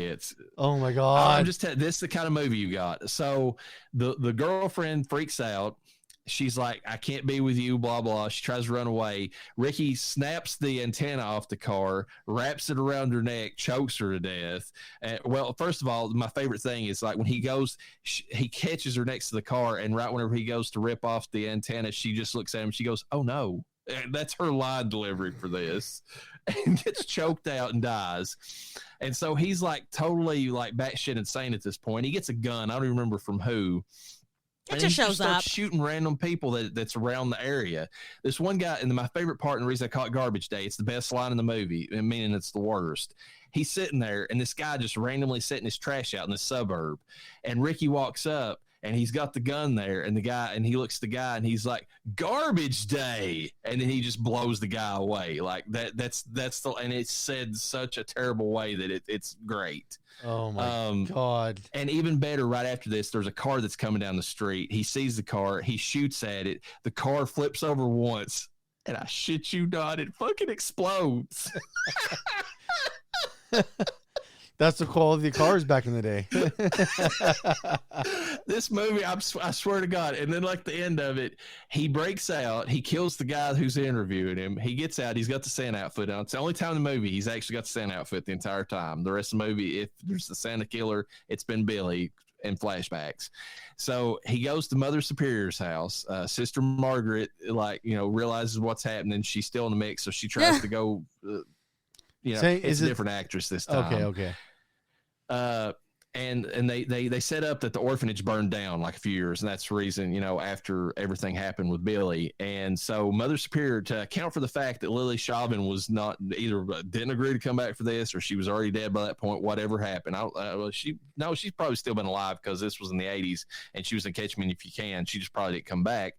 Oh my god! I'm just telling. This is the kind of movie you got. So the girlfriend freaks out. She's like, I can't be with you, blah, blah. She tries to run away. Ricky snaps the antenna off the car, wraps it around her neck, chokes her to death. Well, first of all, my favorite thing is like when he goes, he catches her next to the car, and right whenever he goes to rip off the antenna, she just looks at him. She goes, oh, no. And that's her line delivery for this. And gets choked out and dies. And so he's like totally like batshit insane at this point. He gets a gun. I don't even remember from who. It just shows up shooting random people that's around the area. This one guy, and my favorite part, and the reason I call it Garbage Day, it's the best line in the movie, meaning it's the worst. He's sitting there, and this guy just randomly setting his trash out in the suburb, and Ricky walks up, and he's got the gun there, and he looks at the guy, and he's like, "Garbage Day," and then he just blows the guy away. Like that's and it's said such a terrible way that it's great. Oh my god! And even better, right after this, there's a car that's coming down the street. He sees the car, he shoots at it. The car flips over once, and I shit you not, it fucking explodes. That's the quality of cars back in the day. This movie, I swear to God. And then like the end of it, he breaks out. He kills the guy who's interviewing him. He gets out. He's got the Santa outfit on. It's the only time in the movie he's actually got the Santa outfit the entire time. The rest of the movie, if there's the Santa killer, it's been Billy in flashbacks. So he goes to Mother Superior's house. Sister Margaret, realizes what's happening. She's still in the mix. So she tries to go, it's a different actress this time. Okay. And they set up that the orphanage burned down like a few years, and that's the reason, after everything happened with Billy. And so Mother Superior, to account for the fact that Lily Chauvin was not either didn't agree to come back for this, or she was already dead by that point, whatever happened. She's probably still been alive because this was in the 80s and she was in Catch Me If You Can. She just probably didn't come back.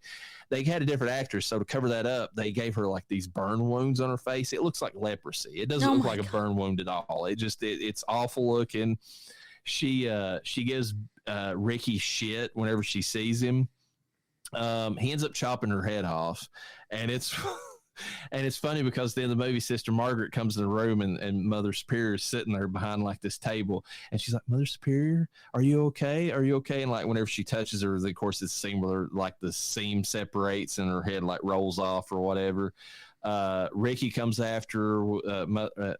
They had a different actress, so to cover that up, they gave her like these burn wounds on her face. It looks like leprosy. It doesn't look like a burn wound at all. It's awful looking. She gives Ricky shit whenever she sees him. He ends up chopping her head off, and it's funny because at the end of the movie, Sister Margaret comes in the room, and Mother Superior is sitting there behind like this table, and she's like, "Mother Superior, are you okay? Are you okay?" And like whenever she touches her, of course, it's the scene where like the seam separates and her head like rolls off or whatever. Ricky comes after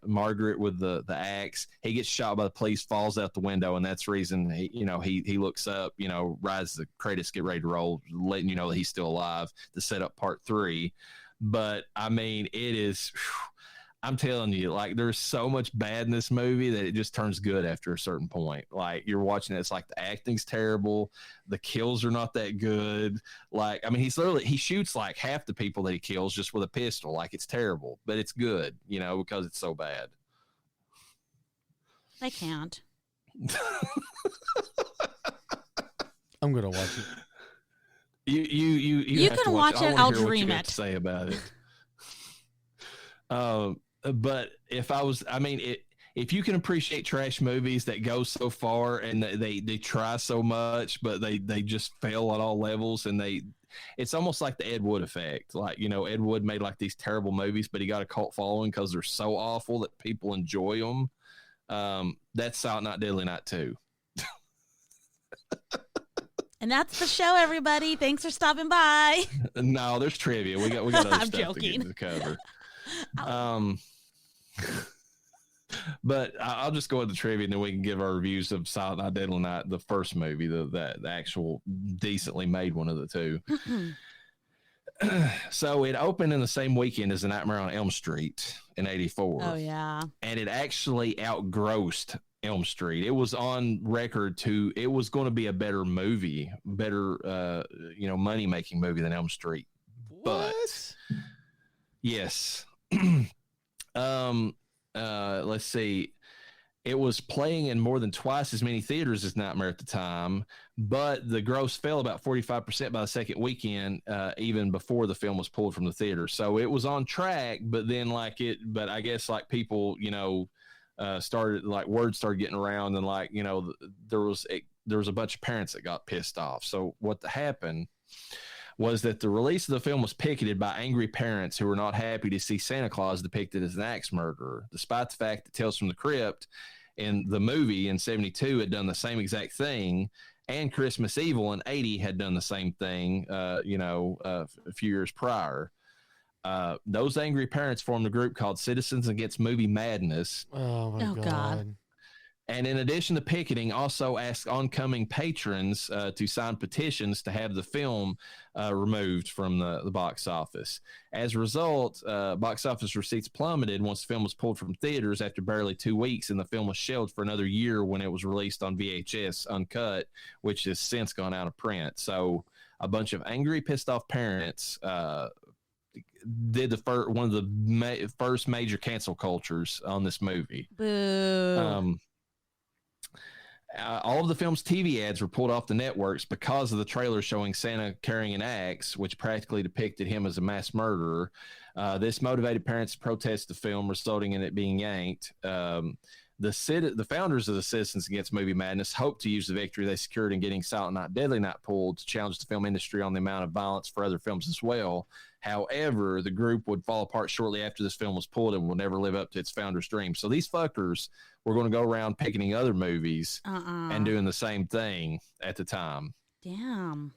Margaret with the axe. He gets shot by the police, falls out the window, and that's the reason he looks up, rises the credits, get ready to roll, letting you know that he's still alive to set up part 3. But I mean, it is. I'm telling you, like, there's so much bad in this movie that it just turns good after a certain point. Like, you're watching it, it's like the acting's terrible, the kills are not that good. Like, I mean, he shoots like half the people that he kills just with a pistol. Like, it's terrible, but it's good, because it's so bad. I can't. I'm gonna watch it. You have can to watch I it. wanna I'll hear what dream you have it. to say about it. But if I was, I mean, if you can appreciate trash movies that go so far and they try so much, but they just fail at all levels, and it's almost like the Ed Wood effect. Like, Ed Wood made like these terrible movies, but he got a cult following because they're so awful that people enjoy them. That's Silent Night, Deadly Night 2. And that's the show, everybody. Thanks for stopping by. No, there's trivia. We got other I'm stuff joking. to cover. But I'll just go with the trivia, and then we can give our reviews of Silent Night, Deadly Night, the first movie, the actual decently made one of the two. So it opened in the same weekend as A Nightmare on Elm Street in '84. Oh, yeah. And it actually outgrossed Elm Street. It was on record it was going to be a better movie, money-making movie than Elm Street. What? But yes. Let's see. It was playing in more than twice as many theaters as Nightmare at the time, but the gross fell about 45% by the second weekend, even before the film was pulled from the theater. So it was on track, but then but I guess like people, started, like, word started getting around, and like, there was a bunch of parents that got pissed off. So what happened was that the release of the film was picketed by angry parents who were not happy to see Santa Claus depicted as an axe murderer, despite the fact that Tales from the Crypt in the movie in '72 had done the same exact thing, and Christmas Evil in '80 had done the same thing, a few years prior. Those angry parents formed a group called Citizens Against Movie Madness. Oh, my God. And in addition to picketing, also asked oncoming patrons to sign petitions to have the film removed from the box office. As a result, box office receipts plummeted once the film was pulled from theaters after barely 2 weeks, and the film was shelved for another year when it was released on VHS uncut, which has since gone out of print. So a bunch of angry, pissed off parents did one of the first major cancel cultures on this movie. Boo. All of the film's TV ads were pulled off the networks because of the trailer showing Santa carrying an axe, which practically depicted him as a mass murderer. This motivated parents to protest the film, resulting in it being yanked. The founders of the Citizens Against Movie Madness hoped to use the victory they secured in getting Silent Night, Deadly Night pulled to challenge the film industry on the amount of violence for other films as well. However, the group would fall apart shortly after this film was pulled and will never live up to its founders' dream. So these fuckers were going to go around picketing other movies and doing the same thing at the time. Damn.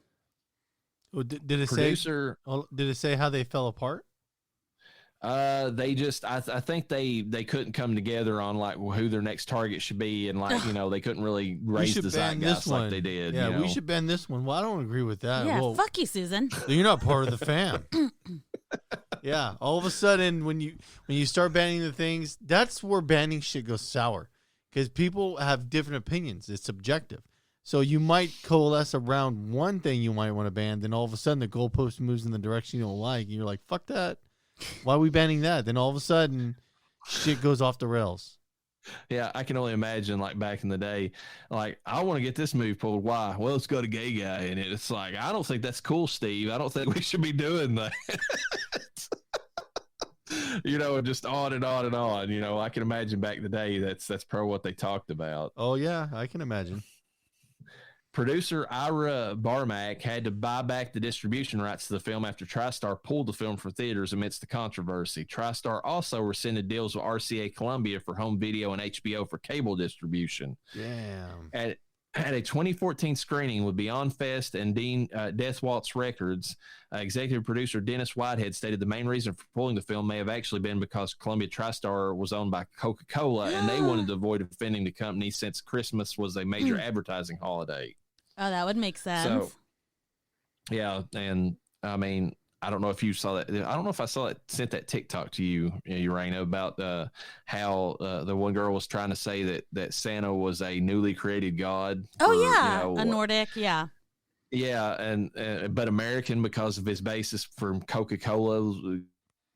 Well, did it say how they fell apart? They just, I think they couldn't come together on like who their next target should be, and like, they couldn't really raise the zeitgeist like they did. Yeah, we should ban this one. Well, I don't agree with that. Yeah, fuck you, Susan. You're not part of the fam. Yeah, all of a sudden when you start banning the things, that's where banning shit goes sour, because people have different opinions. It's subjective. So you might coalesce around one thing you might want to ban, then all of a sudden the goalpost moves in the direction you don't like, and you're like, fuck that. Why are we banning that? Then all of a sudden, shit goes off the rails. Yeah, I can only imagine, like, back in the day, like, I want to get this movie pulled. Why? Well, it's got a gay guy in it. It's like, I don't think that's cool, Steve. I don't think we should be doing that. Just on and on and on. I can imagine back in the day, that's probably what they talked about. Oh, yeah, I can imagine. Producer Ira Barmack had to buy back the distribution rights to the film after TriStar pulled the film from theaters amidst the controversy. TriStar also rescinded deals with RCA Columbia for home video and HBO for cable distribution. Damn. At a 2014 screening with Beyond Fest and Death Waltz Records, executive producer Dennis Whitehead stated the main reason for pulling the film may have actually been because Columbia TriStar was owned by Coca-Cola and they wanted to avoid offending the company since Christmas was a major advertising holiday. Oh, that would make sense. So, yeah, and I mean, I don't know if you saw that. I don't know if I sent that TikTok to you, Llareyna, about how the one girl was trying to say that Santa was a newly created god. A Nordic, yeah. Yeah, and but American because of his basis from Coca-Cola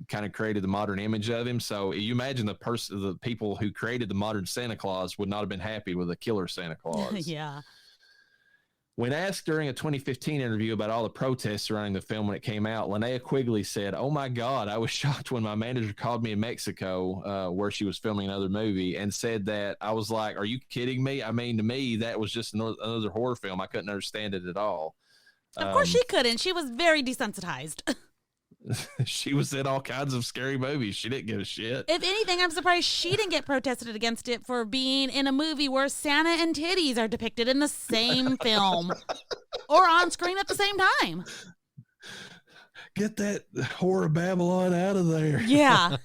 kind of created the modern image of him. So you imagine the people who created the modern Santa Claus would not have been happy with a killer Santa Claus. Yeah. When asked during a 2015 interview about all the protests surrounding the film when it came out, Linnea Quigley said, "Oh my God, I was shocked when my manager called me in Mexico, where she was filming another movie, and said that I was like, are you kidding me? I mean, to me, that was just another horror film. I couldn't understand it at all." Of course she couldn't. She was very desensitized. She was in all kinds of scary movies. She didn't give a shit. If anything, I'm surprised she didn't get protested against it for being in a movie where Santa and titties are depicted in the same film or on screen at the same time. Get that horror Babylon out of there. Yeah.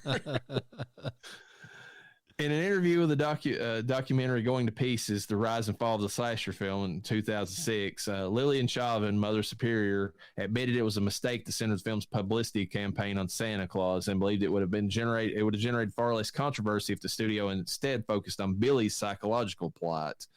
In an interview with the documentary Going to Pieces, The Rise and Fall of the Slasher Film in 2006, Lillian Chauvin, Mother Superior, admitted it was a mistake to center the film's publicity campaign on Santa Claus and believed it would have generated far less controversy if the studio instead focused on Billy's psychological plight.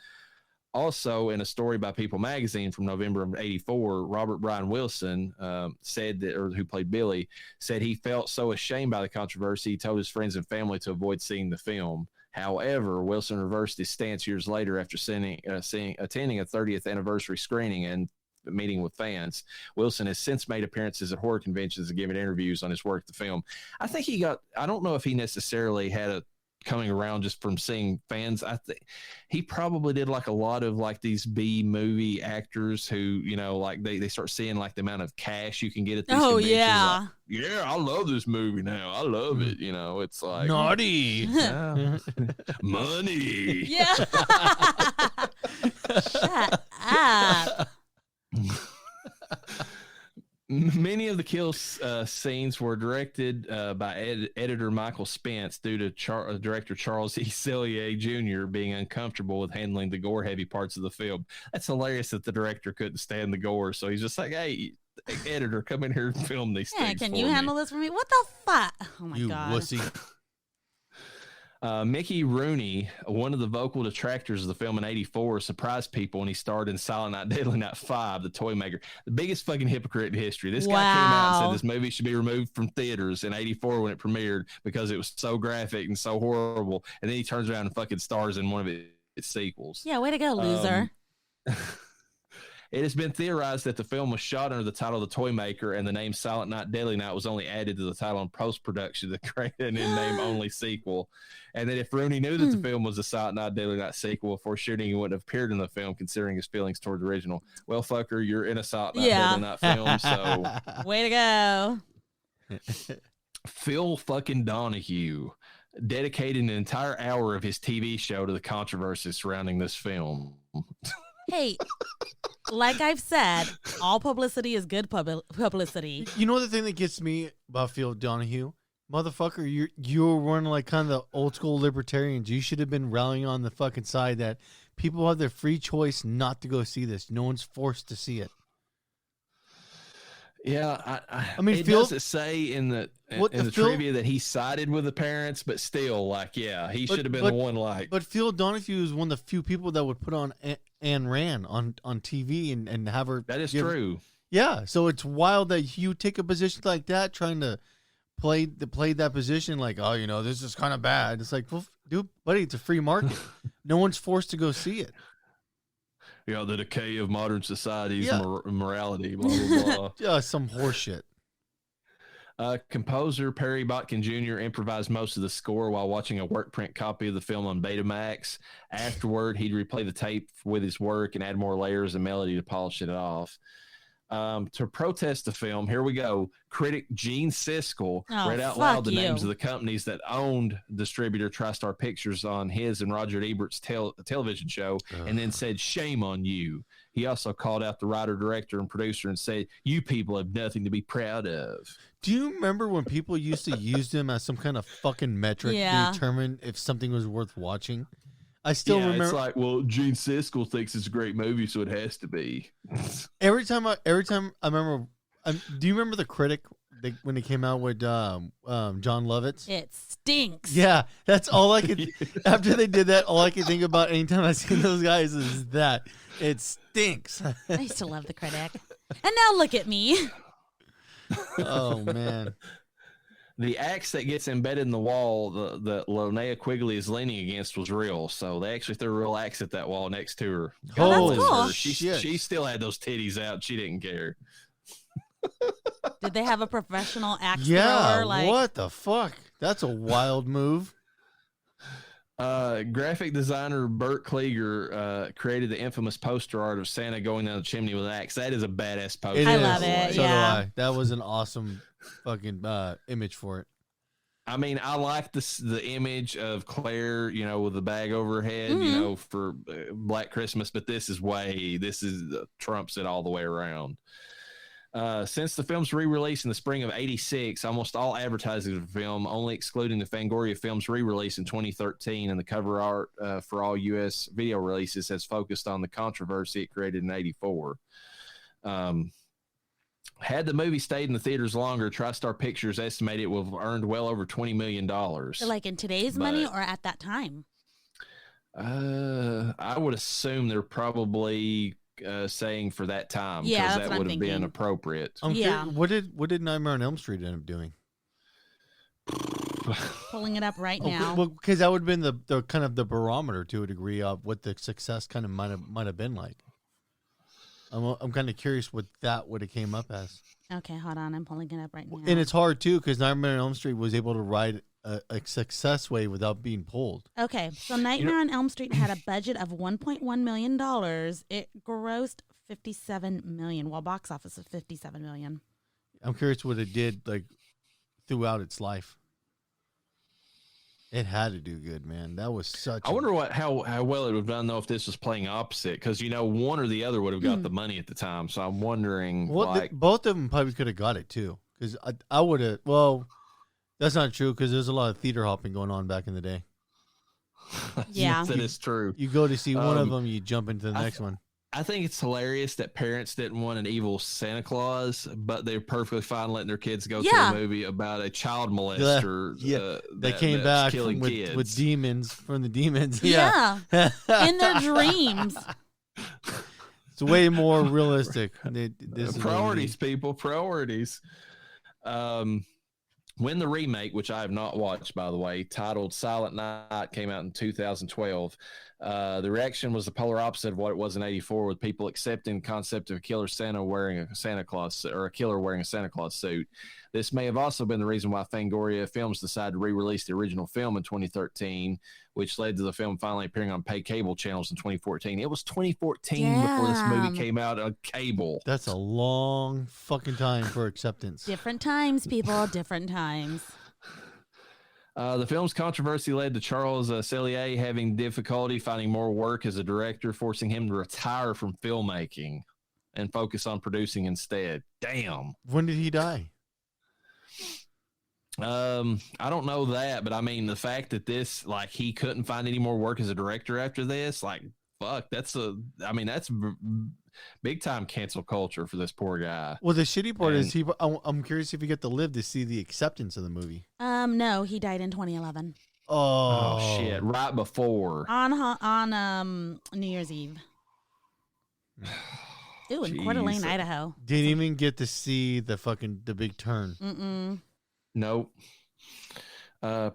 Also, in a story by People magazine from November of '84, Robert Brian Wilson who played Billy, said he felt so ashamed by the controversy, he told his friends and family to avoid seeing the film. However, Wilson reversed his stance years later after attending a 30th anniversary screening and meeting with fans. Wilson has since made appearances at horror conventions and given interviews on his work at the film. I think I don't know if he necessarily had a coming around just from seeing fans. I think he probably did like a lot of like these B movie actors who, you know, like they start seeing like the amount of cash you can get at these conventions. Yeah. Like, yeah, I love this movie now. I love it. You know, it's like naughty. Money. Yeah. Shut up. Many of the kill scenes were directed by editor Michael Spence due to director Charles E. Cellier Jr. being uncomfortable with handling the gore-heavy parts of the film. That's hilarious that the director couldn't stand the gore, so he's just like, "Hey, editor, come in here and film these things. Can you handle this for me? What the fuck? Oh my God. You wussy. Mickey Rooney, one of the vocal detractors of the film in '84, surprised people when he starred in Silent Night, Deadly Night 5, The Toy Maker. The biggest fucking hypocrite in history. This guy came out and said this movie should be removed from theaters in '84 when it premiered because it was so graphic and so horrible. And then he turns around and fucking stars in one of its sequels. Yeah, way to go, loser. It has been theorized that the film was shot under the title The Toy Maker, and the name Silent Night, Deadly Night was only added to the title in post-production to create an in-name-only sequel. And that if Rooney knew that the film was a Silent Night, Deadly Night sequel before shooting, he wouldn't have appeared in the film, considering his feelings toward the original. Well, fucker, you're in a Silent Night, Deadly Night film, so... Way to go. Phil fucking Donahue dedicated an entire hour of his TV show to the controversy surrounding this film. Hey, like I've said, all publicity is good publicity. You know the thing that gets me about Phil Donahue? Motherfucker, you're running like kind of the old school libertarians. You should have been rallying on the fucking side that people have their free choice not to go see this. No one's forced to see it. Yeah, I mean, it Phil, doesn't say in the trivia that he sided with the parents, but still, like, yeah, he should have been the one. Like, but Phil Donahue is one of the few people that would put on Anne Rand on TV and have her. That is true. Yeah, so it's wild that you take a position like that, trying to play that position, like, oh, you know, this is kind of bad. It's like, well, dude, buddy, it's a free market. No one's forced to go see it. Yeah, the decay of modern society's morality, blah, blah, blah. Yeah, some horseshit. Composer Perry Botkin Jr. improvised most of the score while watching a work print copy of the film on Betamax. Afterward, he'd replay the tape with his work and add more layers and melody to polish it off. To protest the film, here we go. Critic Gene Siskel read out loud the names of the companies that owned distributor TriStar Pictures on his and Roger Ebert's television show, and then said, "Shame on you." He also called out the writer, director, and producer and said, "You people have nothing to be proud of." Do you remember when people used to use them as some kind of fucking metric to determine if something was worth watching? I still remember. It's like, well, Gene Siskel thinks it's a great movie, so it has to be. Every time I remember. Do you remember the Critic when it came out with John Lovitz? It stinks. Yeah, that's all I could. After they did that, all I could think about anytime I see those guys is that it stinks. I used to love the Critic, and now look at me. Oh man. The axe that gets embedded in the wall that Linnea Quigley is leaning against was real. So they actually threw a real axe at that wall next to her. Holy that's cool. She still had those titties out. She didn't care. Did they have a professional axe Yeah, thrower? Like, what the fuck? That's a wild move. Graphic designer Bert Klieger created the infamous poster art of Santa going down the chimney with an axe. That is a badass poster. I love it. So Yeah. do I. That was an awesome fucking image for it. I mean, I like the image of Claire, with the bag over her head, for Black Christmas, but this trumps it all the way around. Since the film's re-release in the spring of '86, almost all advertising of the film, only excluding the Fangoria film's re-release in 2013, and the cover art for all U.S. video releases has focused on the controversy it created in '84. Had the movie stayed in the theaters longer, TriStar Pictures estimated it would have earned well over $20 million. So like in today's money or at that time? I would assume they're probably saying for that time, because Yeah, that's that what I'm would have been thinking. appropriate. Yeah. What did Nightmare on Elm Street end up doing? Pulling it up right now. Well, because that would have been the kind of the barometer to a degree of what the success kind of might have been like. I'm kind of curious what that would have came up as. Okay, hold on. I'm pulling it up right now. And it's hard too because Nightmare on Elm Street was able to ride a success wave without being pulled. Okay, so Nightmare on Elm Street had a budget of $1.1 million. It grossed $57 million, while box office is $57 million. I'm curious what it did like throughout its life. It had to do good, man. That was such. I wonder how well it would have done though if this was playing opposite, because one or the other would have got the money at the time. So I'm wondering, both of them probably could have got it too, because I would have. Well, that's not true because there's a lot of theater hopping going on back in the day. Yeah, that is true. You go to see one of them, you jump into the next one. I think it's hilarious that parents didn't want an evil Santa Claus, but they're perfectly fine letting their kids go to a movie about a child molester. That came back with demons from the demons. Yeah. In their dreams. It's way more realistic. Priorities, people, priorities. When the remake, which I have not watched, by the way, titled Silent Night, came out in 2012, the reaction was the polar opposite of what it was in '84, with people accepting the concept of a killer Santa wearing a Santa Claus, or a killer wearing a Santa Claus suit. This may have also been the reason why Fangoria Films decided to re-release the original film in 2013, which led to the film finally appearing on paid cable channels in 2014. It was 2014 before this movie came out on cable. That's a long fucking time for acceptance. Different times, people. Different times. The film's controversy led to Charles Cellier having difficulty finding more work as a director, forcing him to retire from filmmaking and focus on producing instead. Damn. When did he die? I don't know that, but I mean, the fact that he couldn't find any more work as a director after this, fuck, that's big time cancel culture for this poor guy. Well, the shitty part is I'm curious if you get to live to see the acceptance of the movie. No, he died in 2011. Oh shit! Right before on New Year's Eve. Ooh, in Coeur d'Alene, Idaho. Didn't even get to see the big turn. Nope.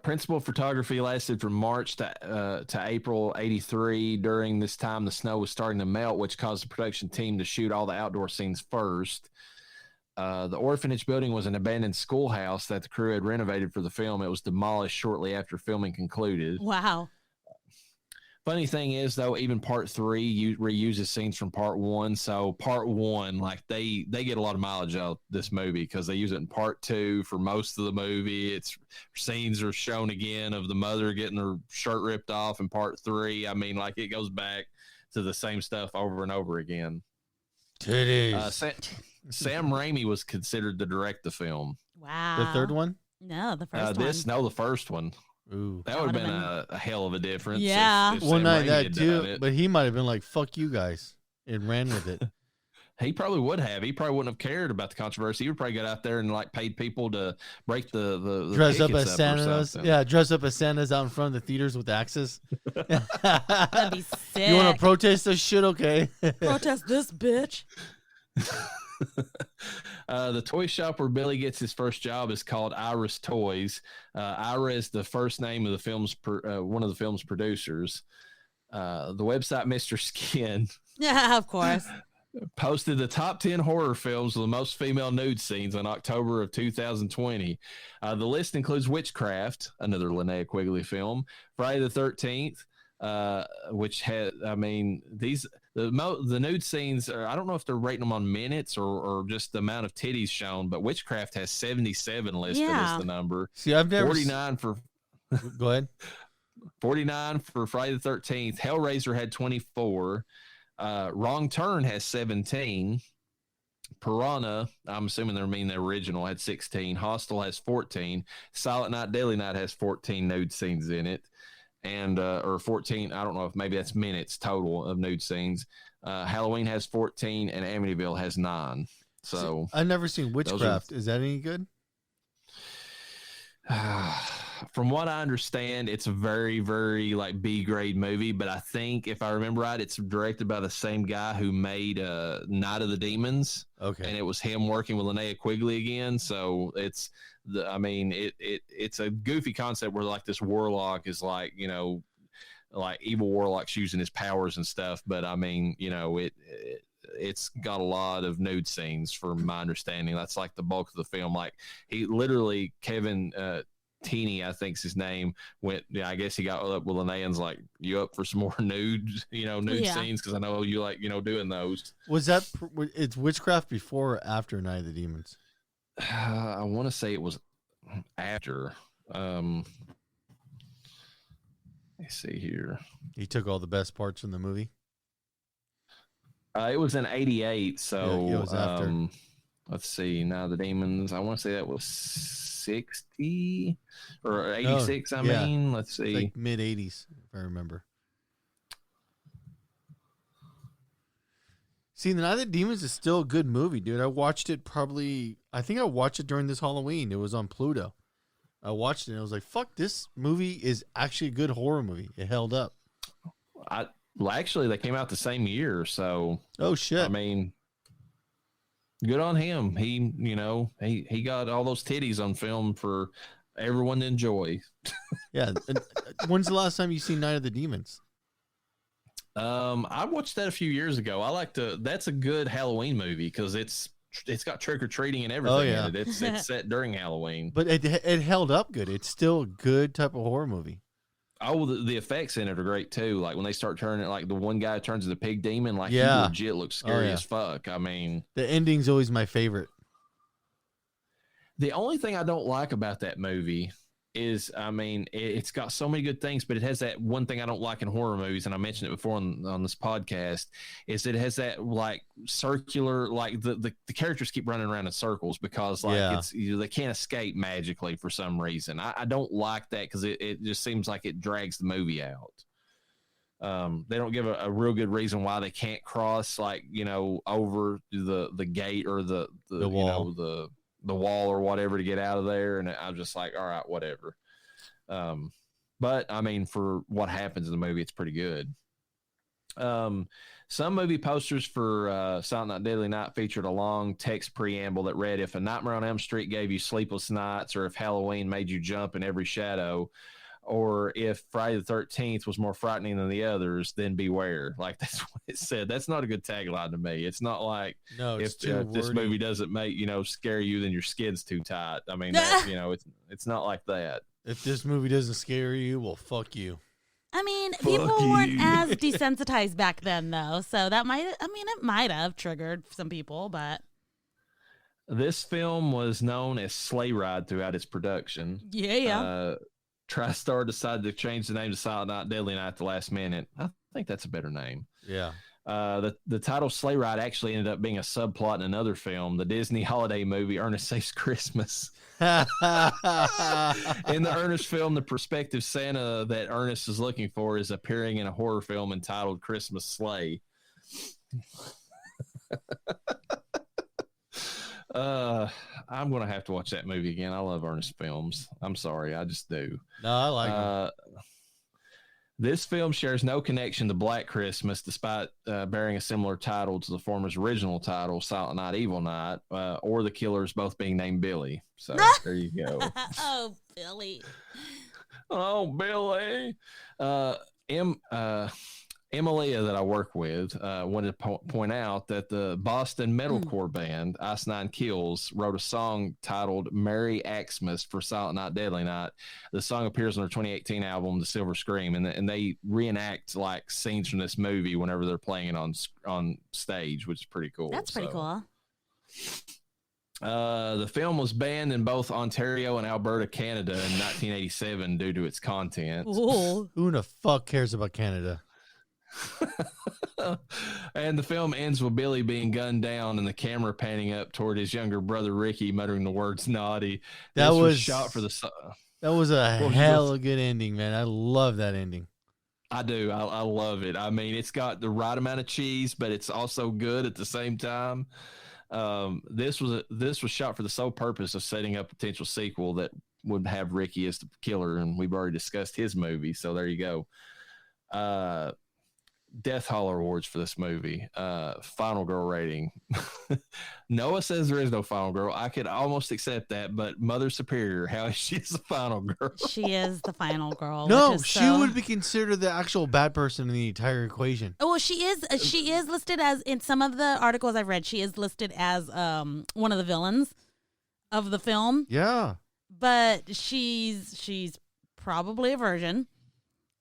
Principal photography lasted from March to April '83. During this time, the snow was starting to melt, which caused the production team to shoot all the outdoor scenes first. The orphanage building was an abandoned schoolhouse that the crew had renovated for the film. It was demolished shortly after filming concluded. Wow. Funny thing is, though, even part 3 reuses scenes from part 1. So part 1, they get a lot of mileage out of this movie because they use it in part 2 for most of the movie. It's scenes are shown again of the mother getting her shirt ripped off in part 3. I mean, it goes back to the same stuff over and over again. Titties. Sam Raimi was considered to direct the film. Wow. The third one? No, the first one. No, the first one. Ooh. That would have been a hell of a difference. Yeah. If Well, Sam not Raimi that had too, done it. but he might have been like, fuck you guys, and ran with it. He probably would have. He probably wouldn't have cared about the controversy. He would probably get out there and paid people to break the dress up tickets as Santas. Yeah, dress up as Santas out in front of the theaters with axes. That'd be sick. You want to protest this shit? Okay. Protest this, bitch. The toy shop where Billy gets his first job is called Ira's Toys. Ira is the first name of the film's one of the film's producers. The website Mr. Skin Yeah, of course. posted the top 10 horror films with the most female nude scenes in October of 2020. The list includes Witchcraft, another Linnea Quigley film, Friday the 13th, which had, I mean, the nude scenes are, I don't know if they're rating them on minutes or just the amount of titties shown, but Witchcraft has 77 listed as the number. See, I've never 49 for go ahead. 49 for Friday the 13th. Hellraiser had 24. Wrong Turn has 17. Piranha, I'm assuming they mean the original, had 16. Hostel has 14. Silent Night, Deadly Night has 14 nude scenes in it. And or 14, I don't know if maybe that's minutes total of nude scenes. Halloween has 14 and Amityville has 9. So I've never seen Witchcraft. Is that any good? From what I understand, it's a very, very like B grade movie, but I think if I remember right, it's directed by the same guy who made Night of the Demons. Okay. And it was him working with Linnea Quigley again. So it's it's a goofy concept where like this warlock is like, you know, like evil warlocks using his powers and stuff. But I mean, you know, it's got a lot of nude scenes from my understanding. That's like the bulk of the film. Like he literally, Kevin Teeny, I think's his name, went, I guess he got up with Linnea and's like, you up for some more nude scenes? Cause I know you like, you know, doing those. Was that, it's Witchcraft before or after Night of the Demons? I want to say it was after. Let me see here. He took all the best parts from the movie. It was in 88, so yeah, it was after. Let's see. Now the Demons, I want to say that was 60 or 86. I mean, let's see. It's like mid 80s, if I remember. See, The Night of the Demons is still a good movie, dude. I watched it I think I watched it during this Halloween. It was on Pluto. I watched it and I was like, fuck, this movie is actually a good horror movie. It held up. Well, actually, they came out the same year, so. Oh, shit. I mean, good on him. He, you know, he got all those titties on film for everyone to enjoy. Yeah. When's the last time you seen Night of the Demons? I watched that a few years ago. That's a good Halloween movie because it's got trick or treating and everything in it. It's set during Halloween, but it held up good. It's still a good type of horror movie. Oh, the effects in it are great too. Like when they start turning, like the one guy turns into the pig demon, like he legit looks scary as fuck. I mean, the ending's always my favorite. The only thing I don't like about that movie is, I mean, it's got so many good things, but it has that one thing I don't like in horror movies, and I mentioned it before on this podcast, is it has that like circular, like the characters keep running around in circles because like they can't escape magically for some reason. I don't like that because it just seems like it drags the movie out. They don't give a real good reason why they can't cross, like, you know, over the gate or the wall. You know, the wall or whatever to get out of there. And I'm just like, all right, whatever. But I mean, for what happens in the movie, it's pretty good. Some movie posters for Silent Night, Deadly Night featured a long text preamble that read, if A Nightmare on Elm Street gave you sleepless nights, or if Halloween made you jump in every shadow, or if Friday the 13th was more frightening than the others, then beware. Like, that's what it said. That's not a good tagline to me. It's not like, if this movie doesn't make, you know, scare you, then your skin's too tight. I mean, you know, it's not like that. If this movie doesn't scare you, well, fuck you. I mean, people weren't as desensitized back then, though. So that it might have triggered some people, but. This film was known as Sleigh Ride throughout its production. Yeah. TriStar decided to change the name to Silent Night, Deadly Night at the last minute. I think that's a better name. Yeah. The title Sleigh Ride actually ended up being a subplot in another film, the Disney holiday movie Ernest Saves Christmas. In the Ernest film, the prospective Santa that Ernest is looking for is appearing in a horror film entitled Christmas Sleigh. I'm gonna have to watch that movie again. I love Ernest films. I'm sorry, I just do. No, I like them. This film shares no connection to Black Christmas, despite bearing a similar title to the former's original title, Silent Night, Evil Night, or the killers both being named Billy. So there you go. Oh, Billy. Oh, Billy. Emilia that I work with wanted to point out that the Boston metalcore band Ice Nine Kills wrote a song titled Merry Xmas for Silent Night, Deadly Night. The song appears on their 2018 album, The Silver Scream, and they reenact like scenes from this movie whenever they're playing it on stage, which is pretty cool. That's pretty cool. The film was banned in both Ontario and Alberta, Canada in 1987 due to its content. Ooh. Who the fuck cares about Canada? And the film ends with Billy being gunned down and the camera panning up toward his younger brother Ricky, muttering the words "naughty." That was shot for the. That was a hell of a good ending, man. I love that ending. I do. I love it. I mean, it's got the right amount of cheese, but it's also good at the same time. This was shot for the sole purpose of setting up a potential sequel that would have Ricky as the killer, and we've already discussed his movie, so there you go. Death Holler Awards for this movie. Final girl rating. Noah says there is no final girl. I could almost accept that, but Mother Superior, how is she the final girl? She is the final girl. No, she would be considered the actual bad person in the entire equation. Oh, well, she is. She is listed as, in some of the articles I've read, she is listed as one of the villains of the film. Yeah, but she's probably a virgin.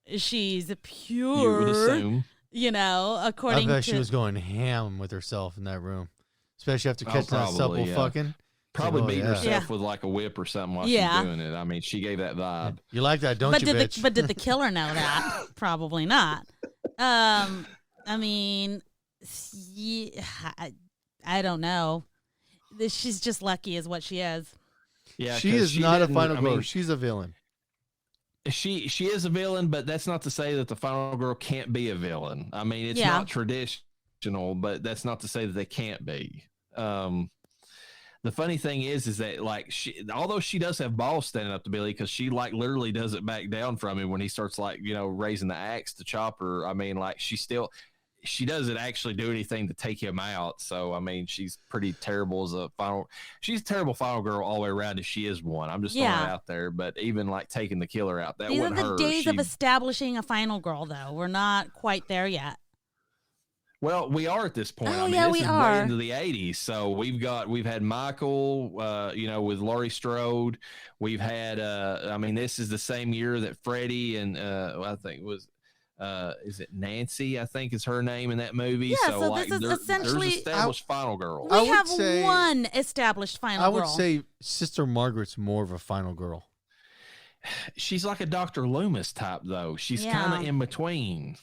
She's pure. You would assume. You know, according to... I bet she was going ham with herself in that room. Especially after catching that supple fucking. Probably beating herself with like a whip or something while she's doing it. I mean, she gave that vibe. You like that, don't you, bitch? But did the killer know that? Probably not. I mean, I don't know. She's just lucky is what she is. Yeah, she is not a final girl. She's a villain. She is a villain, but that's not to say that the final girl can't be a villain. I mean, it's not traditional, but that's not to say that they can't be. The funny thing is that like although she does have balls standing up to Billy, because she like literally doesn't back down from him when he starts like, you know, raising the axe to chop her. I mean, like she doesn't actually do anything to take him out. So, I mean, she's pretty terrible as a final. She's a terrible final girl all the way around if she is one. I'm just throwing it out there. But even like taking the killer out, that wasn't her. These are the days of establishing a final girl, though. We're not quite there yet. Well, we are at this point. Oh, I mean, yeah, this we is are. way into the 80s. So we've had Michael, you know, with Laurie Strode. We've had, I mean, this is the same year that Freddie and I think it was, is it Nancy? I think is her name in that movie. Yeah, so like, this is essentially there's established final girl. We have one established final girl. I would say Sister Margaret's more of a final girl. She's like a Dr. Loomis type, though. She's kind of in between,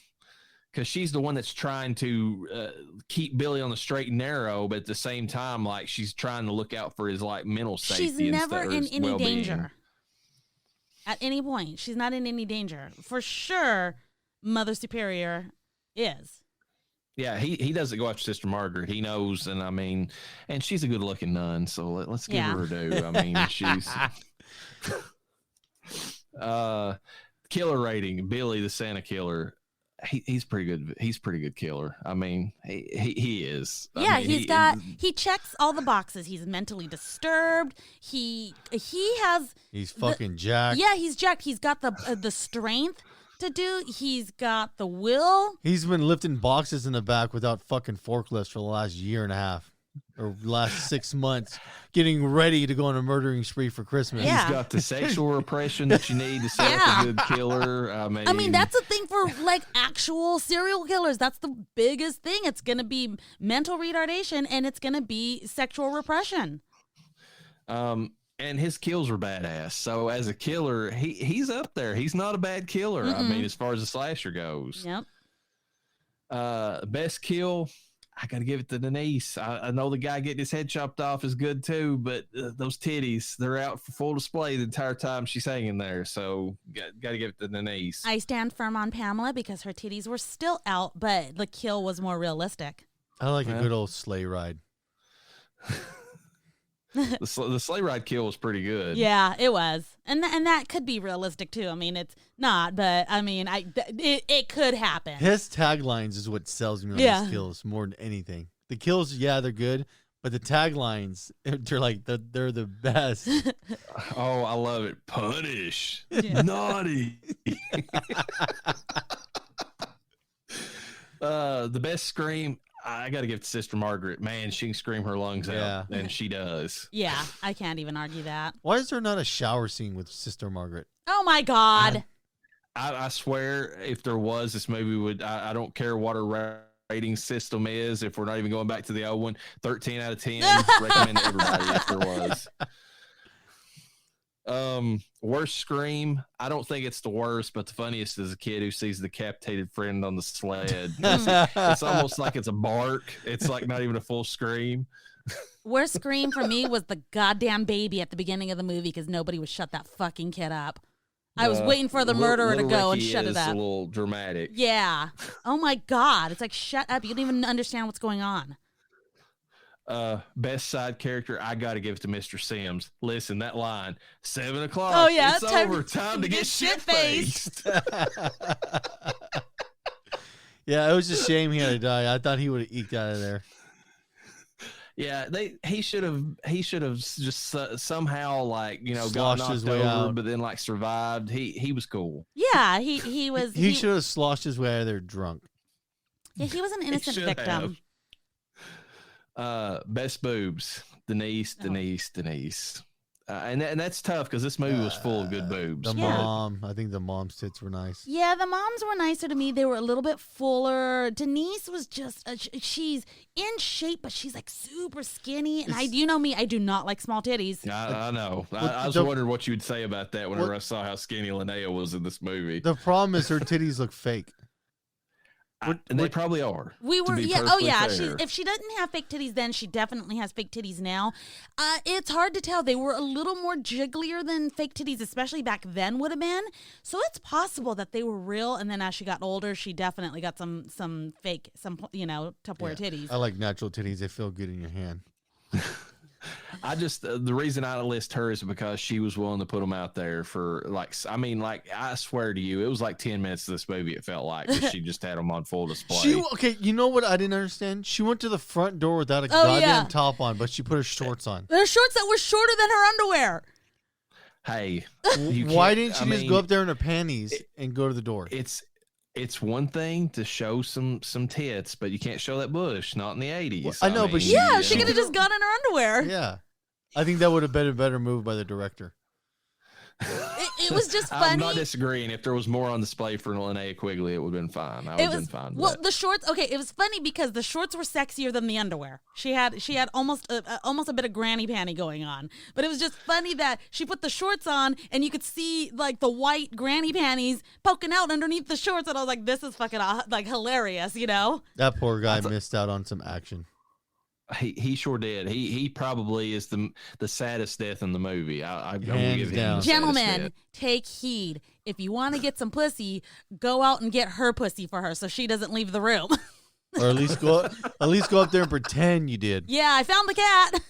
because she's the one that's trying to keep Billy on the straight and narrow, but at the same time, like she's trying to look out for his like mental safety. She's never in any well-being. danger. At any point, she's not in any danger for sure. Mother Superior is. Yeah, he doesn't go after Sister Margaret. He knows, and I mean, and she's a good-looking nun, so let's give her due. I mean, she's killer rating. Billy the Santa Killer. He's pretty good. He's pretty good killer. I mean, he is. Yeah, I mean, he checks all the boxes. He's mentally disturbed. He's fucking jacked. Yeah, he's jacked. He's got the strength to do. He's got the will. He's been lifting boxes in the back without fucking forklifts for the last year and a half or last 6 months, getting ready to go on a murdering spree for Christmas. Yeah. He's got the sexual repression that you need to set up a good killer. I mean, that's the thing for like actual serial killers. That's the biggest thing. It's going to be mental retardation and it's going to be sexual repression. And his kills were badass. So as a killer, he's up there. He's not a bad killer. I mean, as far as the slasher goes. Yep. Best kill, I got to give it to Denise. I know the guy getting his head chopped off is good too, but those titties, they're out for full display the entire time she's hanging there. So got to give it to Denise. I stand firm on Pamela because her titties were still out, but the kill was more realistic. I like a good old sleigh ride. The sleigh ride kill was pretty good. Yeah, it was. and that could be realistic too. I mean, it's not, but I mean, it could happen. His taglines is what sells me on his kills more than anything. The kills, yeah, they're good, but the taglines, they're like they're the best. Oh, I love it. Punish, naughty. The best scream, I got to give it to Sister Margaret. Man, she can scream her lungs out, and she does. Yeah, I can't even argue that. Why is there not a shower scene with Sister Margaret? Oh my God! I swear, if there was, this movie would. I don't care what her rating system is. If we're not even going back to the old one, 13 out of 10. Recommend to everybody if there was. Worst scream, I don't think it's the worst, but the funniest is a kid who sees the decapitated friend on the sled. It's almost like it's a bark. It's like not even a full scream. Worst scream for me was the goddamn baby at the beginning of the movie because nobody would shut that fucking kid up. I was waiting for the murderer to go and shut it up. A little dramatic. Yeah. Oh my God. It's like, shut up. You don't even understand what's going on. Best side character, I gotta give it to Mr. Sims. Listen, that line, 7 o'clock. Oh yeah, it's over. Time to get shit faced. Yeah, it was a shame he had to die. I thought he would have eked out of there. Yeah, he should have just somehow like sloshed got his knocked way over, out. but then like survived. He was cool. Yeah, he was. He should have sloshed his way out of there drunk. Yeah, he was an innocent victim. Best boobs, Denise. And that's tough because this movie was full of good boobs. The mom, I think the mom's tits were nice. Yeah, the moms were nicer to me. They were a little bit fuller. Denise was just, she's in shape, but she's like super skinny. And you know me, I do not like small titties. I know. I was wondering what you'd say about that whenever I saw how skinny Linnea was in this movie. The problem is her titties look fake. And they probably are. We were, fair. If she doesn't have fake titties then, she definitely has fake titties now. It's hard to tell. They were a little more jigglier than fake titties, especially back then would have been. So it's possible that they were real. And then as she got older, she definitely got some fake, Tupperware titties. I like natural titties. They feel good in your hand. I just the reason I list her is because she was willing to put them out there for I swear to you, it was like 10 minutes of this movie. It felt like she just had them on full display. Okay, you know what I didn't understand? She went to the front door without a goddamn top on, but she put her shorts on. They're shorts that were shorter than her underwear. Hey, why didn't she just go up there in her panties and go to the door? It's one thing to show some tits, but you can't show that bush. Not in the 80s. Well, I know, but she could have just gone in her underwear. Yeah, I think that would have been a better move by the director. It was just funny. I'm not disagreeing. If there was more on display for Linnea Quigley, it would have been fine. I would have been fine. Well, the shorts. Okay, it was funny because the shorts were sexier than the underwear. She had almost a bit of granny panty going on, but it was just funny that she put the shorts on and you could see like the white granny panties poking out underneath the shorts, and I was like, "This is fucking like hilarious," That poor guy missed out on some action. He sure did. He probably is the saddest death in the movie. I'm gonna give him down. Gentlemen, take heed. If you want to get some pussy, go out and get her pussy for her so she doesn't leave the room. Or at least go up there and pretend you did. Yeah, I found the cat.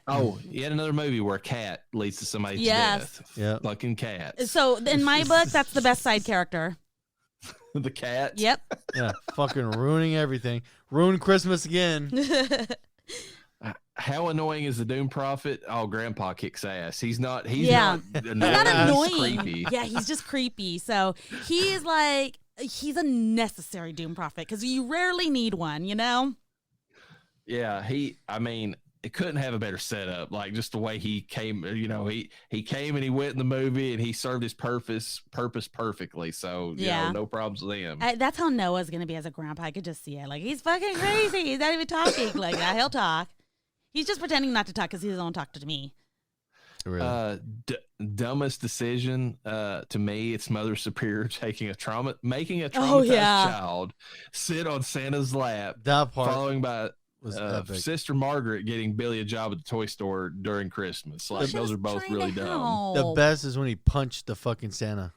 Oh, yet another movie where a cat leads to somebody's death. Yeah, fucking cats. So in my book, that's the best side character. The cat. Yep. Yeah, fucking ruining everything. Ruin Christmas again. How annoying is the Doom Prophet? Oh, Grandpa kicks ass. He's not annoying. He's not annoying. He's creepy. Yeah, he's just creepy. So he's a necessary Doom Prophet because you rarely need one, Yeah, it couldn't have a better setup. Like just the way he came, he came and he went in the movie and he served his purpose perfectly. So no problems with him. That's how Noah's gonna be as a grandpa. I could just see it. Like he's fucking crazy. He's not even talking like that. He'll talk. He's just pretending not to talk because he doesn't talk to me. Really? Dumbest decision to me, it's Mother Superior making a traumatized child sit on Santa's lap. That part following by was epic. Sister Margaret getting Billy a job at the toy store during Christmas. Like those are both really dumb. The best is when he punched the fucking Santa.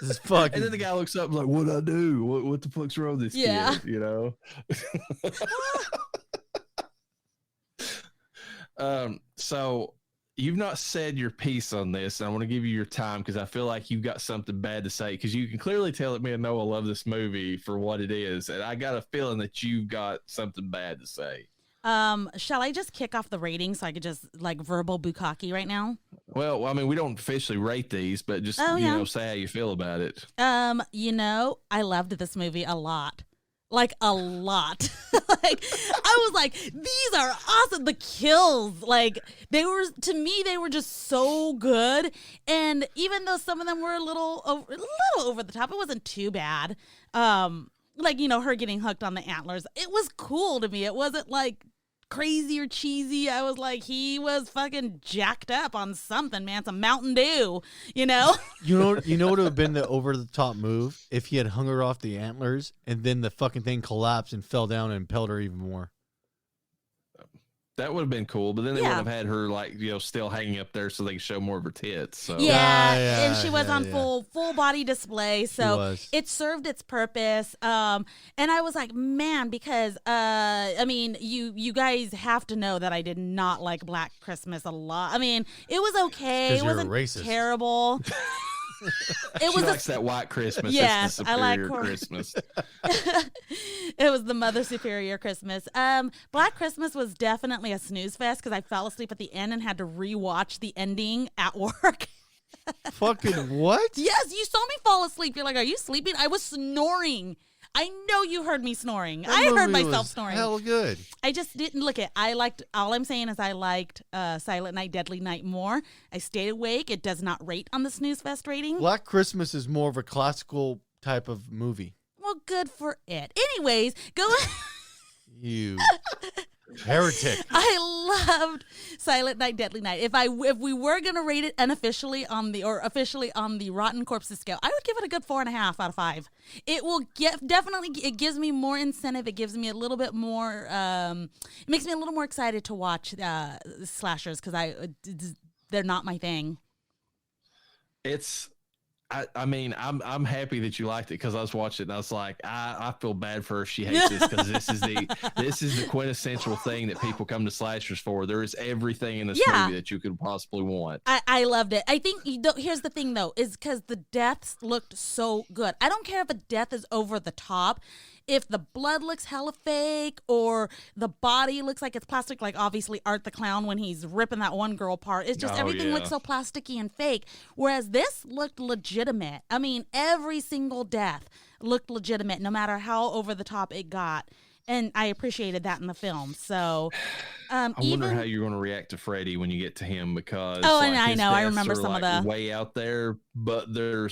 This fucking... And then the guy looks up like, "What'd I do? What the fuck's wrong with this kid?" So you've not said your piece on this. And I want to give you your time because I feel like you've got something bad to say because you can clearly tell that me and Noah love this movie for what it is. And I got a feeling that you've got something bad to say. Shall I just kick off the rating so I could just like verbal bukkake right now? Well, I mean, we don't officially rate these, but just, say how you feel about it. I loved this movie a lot. Like a lot. Like I was like, these are awesome. The kills, like they were just so good. And even though some of them were a little over the top, it wasn't too bad. Like, her getting hooked on the antlers. It was cool to me. It wasn't like crazy or cheesy. I was like, he was fucking jacked up on something, man. Some Mountain Dew, You know what would have been the over the top move if he had hung her off the antlers and then the fucking thing collapsed and fell down and impaled her even more. That would have been cool, but then they would have had her still hanging up there so they could show more of her tits. So and she was on full body display, so it served its purpose. And I was like, man, because you guys have to know that I did not like Black Christmas a lot. I mean, it was okay, it wasn't terrible. She likes that white Christmas. Yes, it's the superior Christmas. It was the mother superior Christmas. Black Christmas was definitely a snooze fest because I fell asleep at the end and had to rewatch the ending at work. Fucking what? Yes, you saw me fall asleep. You're like, are you sleeping? I was snoring. I know you heard me snoring. I heard myself snoring. Hell good. I just didn't look at. All I'm saying is I liked Silent Night, Deadly Night more. I stayed awake. It does not rate on the snooze fest rating. Black Christmas is more of a classical type of movie. Well, good for it. Anyways, go. You heretic. I loved Silent Night, Deadly Night. If we were gonna rate it unofficially officially on the Rotten Corpses scale, I would give it a good 4.5 out of 5. It will definitely. It gives me more incentive. It gives me a little bit more. It makes me a little more excited to watch slashers because they're not my thing. I mean, I'm happy that you liked it because I was watching it and I was like, I feel bad for her if she hates this because this is the quintessential thing that people come to slashers for. There is everything in this movie that you could possibly want. I loved it. I think here's the thing though, is because the deaths looked so good. I don't care if a death is over the top. If the blood looks hella fake or the body looks like it's plastic, like obviously Art the Clown when he's ripping that one girl apart, it's just everything looks so plasticky and fake. Whereas this looked legitimate. I mean, every single death looked legitimate, no matter how over the top it got. And I appreciated that in the film. So, I wonder how you're going to react to Freddy when you get to him because I know. I remember some of the way out there, but the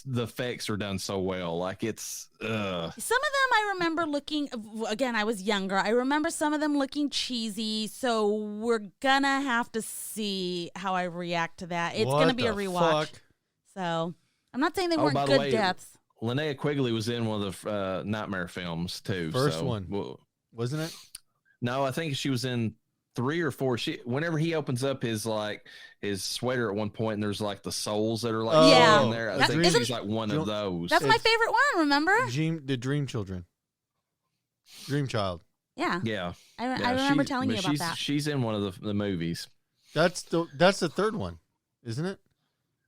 effects are done so well. Like it's some of them I remember looking. Again, I was younger. I remember some of them looking cheesy. So we're gonna have to see how I react to that. It's gonna be a rewatch. Fuck? So I'm not saying they weren't good deaths. Linnea Quigley was in one of the Nightmare films too. First one, wasn't it? No, I think she was in 3 or 4. Whenever he opens up his sweater at one point, and there's like the souls that are like in there. I think she's like one of those. That's my favorite one. Remember? The Dream Children, Dream Child. Yeah, yeah. I remember telling you about that. She's in one of the movies. That's the third one, isn't it?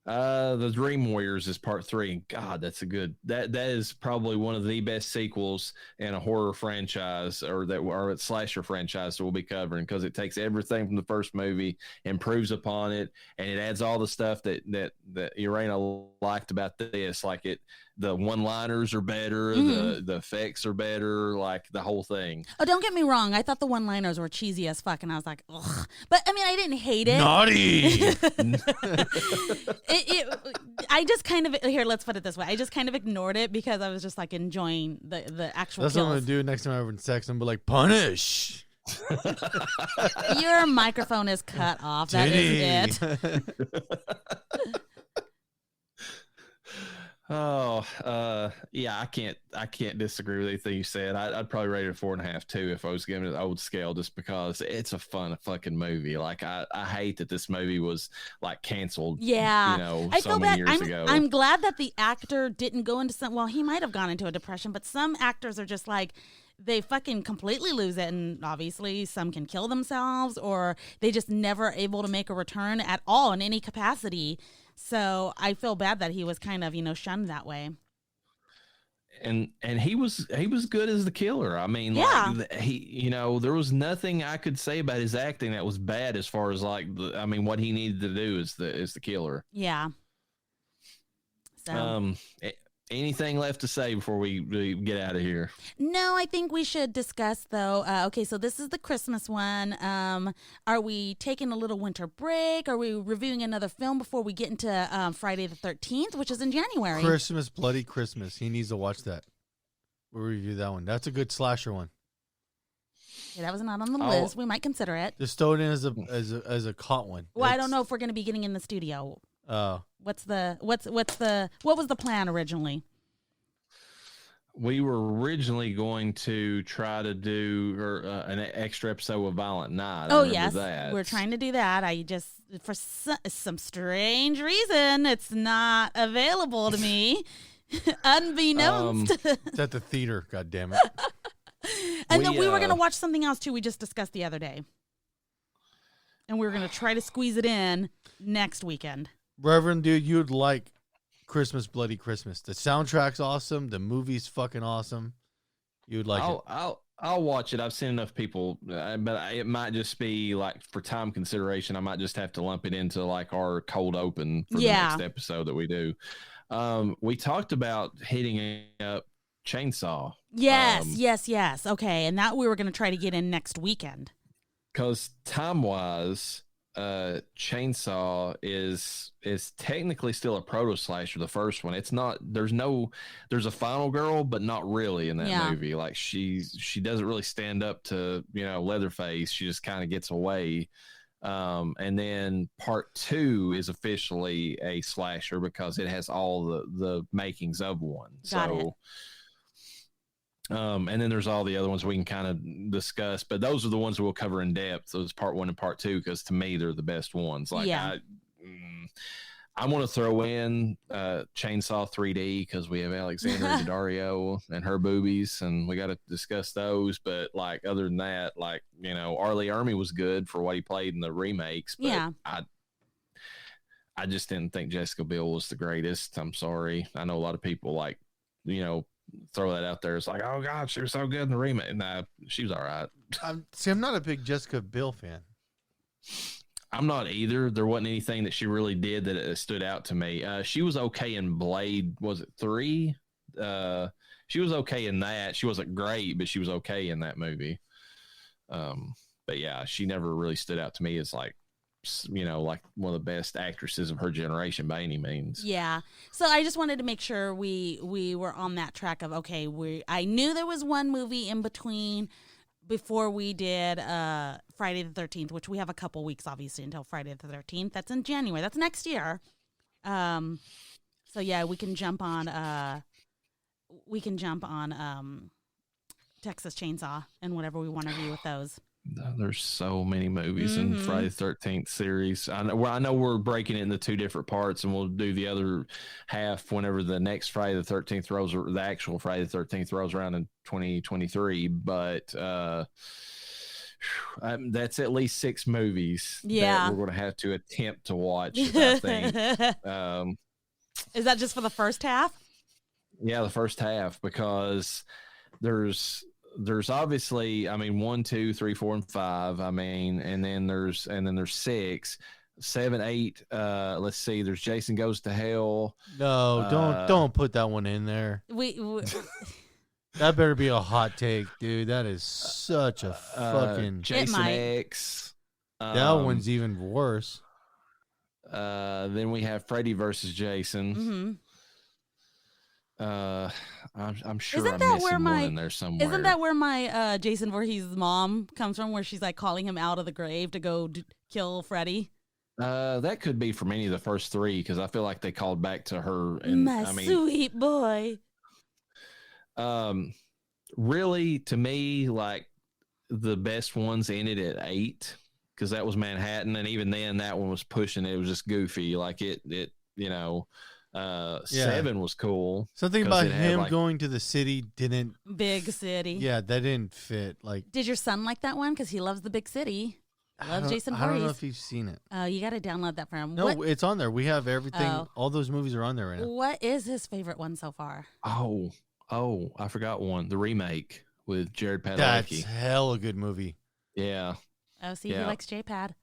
The Dream Warriors is part 3, and God, that's that is probably one of the best sequels in a horror franchise or a slasher franchise that we'll be covering because it takes everything from the first movie, improves upon it, and it adds all the stuff that Llareyna liked about this. Like the one-liners are better, the effects are better, like the whole thing. Oh, don't get me wrong. I thought the one-liners were cheesy as fuck, and I was like, ugh. But, I mean, I didn't hate it. Naughty! I just kind of, here, let's put it this way. I just kind of ignored it because I was just, like, enjoying the actual That's kills. what I'm going to do next time I'm having sex. I'm going to be like, punish! Your microphone is cut off. That is it. Oh, yeah, I can't disagree with anything you said. I'd probably rate it 4.5 too if I was giving it the old scale, just because it's a fun fucking movie. Like I hate that this movie was like canceled. Yeah, I feel bad. Years ago. I'm glad that the actor didn't go into he might have gone into a depression, but some actors are just like, they fucking completely lose it. And obviously some can kill themselves or they just never able to make a return at all in any capacity. So I feel bad that he was kind of, shunned that way. And he was good as the killer. I mean, Yeah. like he, there was nothing I could say about his acting that was bad as far as like what he needed to do is the killer. Yeah. So. Anything left to say before we get out of here? No, I think we should discuss though. Okay, so this is the Christmas one. Are we taking a little winter break? Are we reviewing another film before we get into Friday the 13th, which is in January? Christmas, Bloody Christmas. He needs to watch that. We'll review that one. That's a good slasher one. Okay, that was not on the list. We might consider it. Just throw it in as a caught one. Well, I don't know if we're going to be getting in the studio. Oh. What was the plan originally? We were originally going to try to do an extra episode with Violent Night. Oh, yes. We're trying to do that. I just, for some strange reason, it's not available to me, unbeknownst. It's at the theater, God damn it. And then we were going to watch something else, too, we just discussed the other day. And we were going to try to squeeze it in next weekend. Reverend, dude, you'd like Christmas, Bloody Christmas. The soundtrack's awesome. The movie's fucking awesome. You would like it. I'll watch it. I've seen enough people, but it might just be like for time consideration. I might just have to lump it into like our cold open for the next episode that we do. We talked about hitting up Chainsaw. Yes. Okay, and that we were going to try to get in next weekend. Because time-wise, Chainsaw is technically still a proto slasher. The first one, it's not. There's a final girl, but not really in that movie. Like she doesn't really stand up to Leatherface. She just kind of gets away. And then part 2 is officially a slasher because it has all the makings of one. Got it. And then there's all the other ones we can kind of discuss, but those are the ones we'll cover in depth. Those part 1 and part 2, because to me they're the best ones. Like I want to throw in Chainsaw 3D because we have Alexandra Daddario and her boobies, and we got to discuss those. But like other than that, like R. Lee Ermey was good for what he played in the remakes. But I just didn't think Jessica Biel was the greatest. I'm sorry. I know a lot of people like throw that out there. It's like, oh God, she was so good in the remake. Nah, she was all right. I'm not a big Jessica Biel fan. I'm not either. There wasn't anything that she really did that stood out to me. She was okay in Blade. Was it 3? She was okay in that. She wasn't great, but she was okay in that movie. But yeah, she never really stood out to me as like one of the best actresses of her generation by any means. Yeah. So I just wanted to make sure we were on that track of, okay, I knew there was one movie in between before we did Friday the 13th, which we have a couple weeks, obviously, until Friday the 13th. That's in January. That's next year. So yeah, we can jump on Texas Chainsaw and whatever we want to review with those. There's so many movies in Friday the 13th series. I know we're breaking it into 2 different parts, and we'll do the other half whenever the next Friday the 13th rolls, or the actual Friday the 13th rolls around in 2023. But that's at least 6 movies that we're going to have to attempt to watch, I think. Is that just for the first half? Yeah, the first half, because there's obviously, 1, 2, 3, 4, and 5. And then there's 6, 7, 8. Let's see. There's Jason Goes to Hell. No, don't put that one in there. That better be a hot take, dude. That is such a fucking Jason X. That one's even worse. Then we have Freddy versus Jason. Mm-hmm. I'm sure I'm missing one in there somewhere. Isn't that where my Jason Voorhees' mom comes from, where she's like calling him out of the grave to go kill Freddy? That could be from any of the first 3, because I feel like they called back to her. And my sweet boy. Really, to me, like the best ones ended at 8, because that was Manhattan, and even then, that one was pushing it. It was just goofy, like it Seven was cool. Something 'cause about it had, him like, going to the city didn't. Big city. Yeah, that didn't fit. Like, Did your son like that one? Because he loves the big city. Loves Jason Voorhees. I don't know if you've seen it. You got to download that for him. No, it's on there. We have everything. Oh. All those movies are on there right now. What is his favorite one so far? Oh, I forgot one. The remake with Jared Padalecki. That's hell a good movie. Yeah. Oh, see, he likes J-Pad.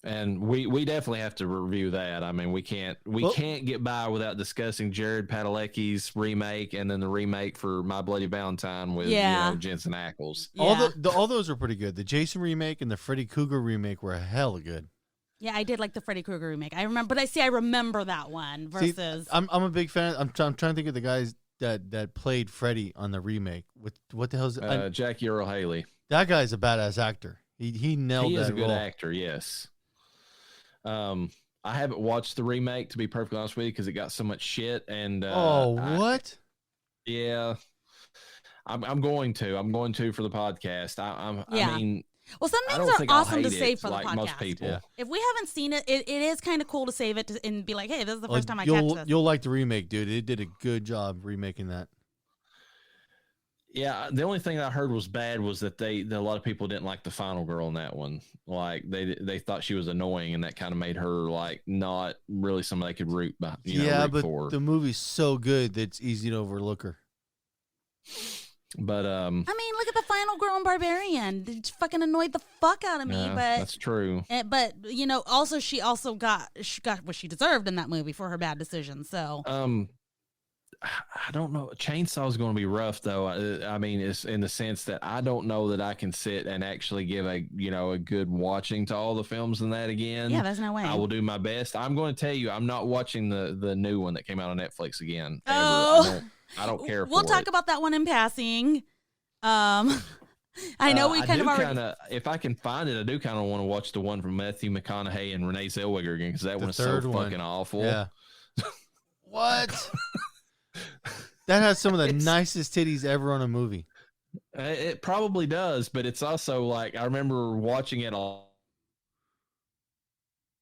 And we definitely have to review that. I mean, we can't get by without discussing Jared Padalecki's remake and then the remake for My Bloody Valentine with Jensen Ackles. Yeah. All those are pretty good. The Jason remake and the Freddy Krueger remake were hella good. Yeah, I did like the Freddy Krueger remake. I remember that one versus. See, I'm a big fan. I'm trying to think of the guys that played Freddy on the remake. What the hell's Jackie Earle Haley? That guy's a badass actor. He nailed that. He is a good role. actor. Yes. I haven't watched the remake, to be perfectly honest with you, because it got so much shit. And what? Yeah, I'm going to for the podcast. I mean, well, some things are awesome to save for the podcast. Most people. Yeah. If we haven't seen it, it is kind of cool to save it and be like, hey, this is the first time I catch this. You'll like the remake, dude. It did a good job remaking that. Yeah, the only thing I heard was bad was that a lot of people didn't like the final girl in that one. Like they thought she was annoying, and that kind of made her like not really somebody they could root for. The movie's so good that it's easy to overlook her. But I mean, look at the final girl in Barbarian. It fucking annoyed the fuck out of me. But that's true. But also she got what she deserved in that movie for her bad decision. So I don't know. Chainsaw is going to be rough, though. I mean, it's in the sense that I don't know that I can sit and actually give a good watching to all the films in that again. Yeah, there's no way. I will do my best. I'm going to tell you, I'm not watching the new one that came out on Netflix again. Oh, I don't care. We'll talk about that one in passing. I know we kind of already. If I can find it, I do kind of want to watch the one from Matthew McConaughey and Renee Zellweger again, because that one is so fucking awful. Yeah. What? That has some of the nicest titties ever on a movie. It probably does, but it's also like I remember watching it a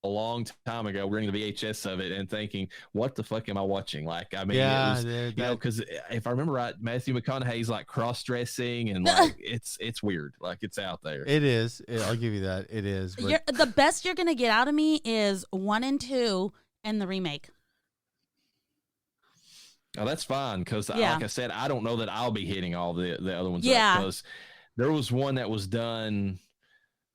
long time ago, bringing the VHS of it and thinking, "What the fuck am I watching?" Like, I mean, because if I remember right, Matthew McConaughey's like cross-dressing and like it's weird, like it's out there. It is. I'll give you that. It is. But the best you're gonna get out of me is 1 and 2 and the remake. Oh, that's fine, because like I said, I don't know that I'll be hitting all the other ones. Yeah. Because there was one that was done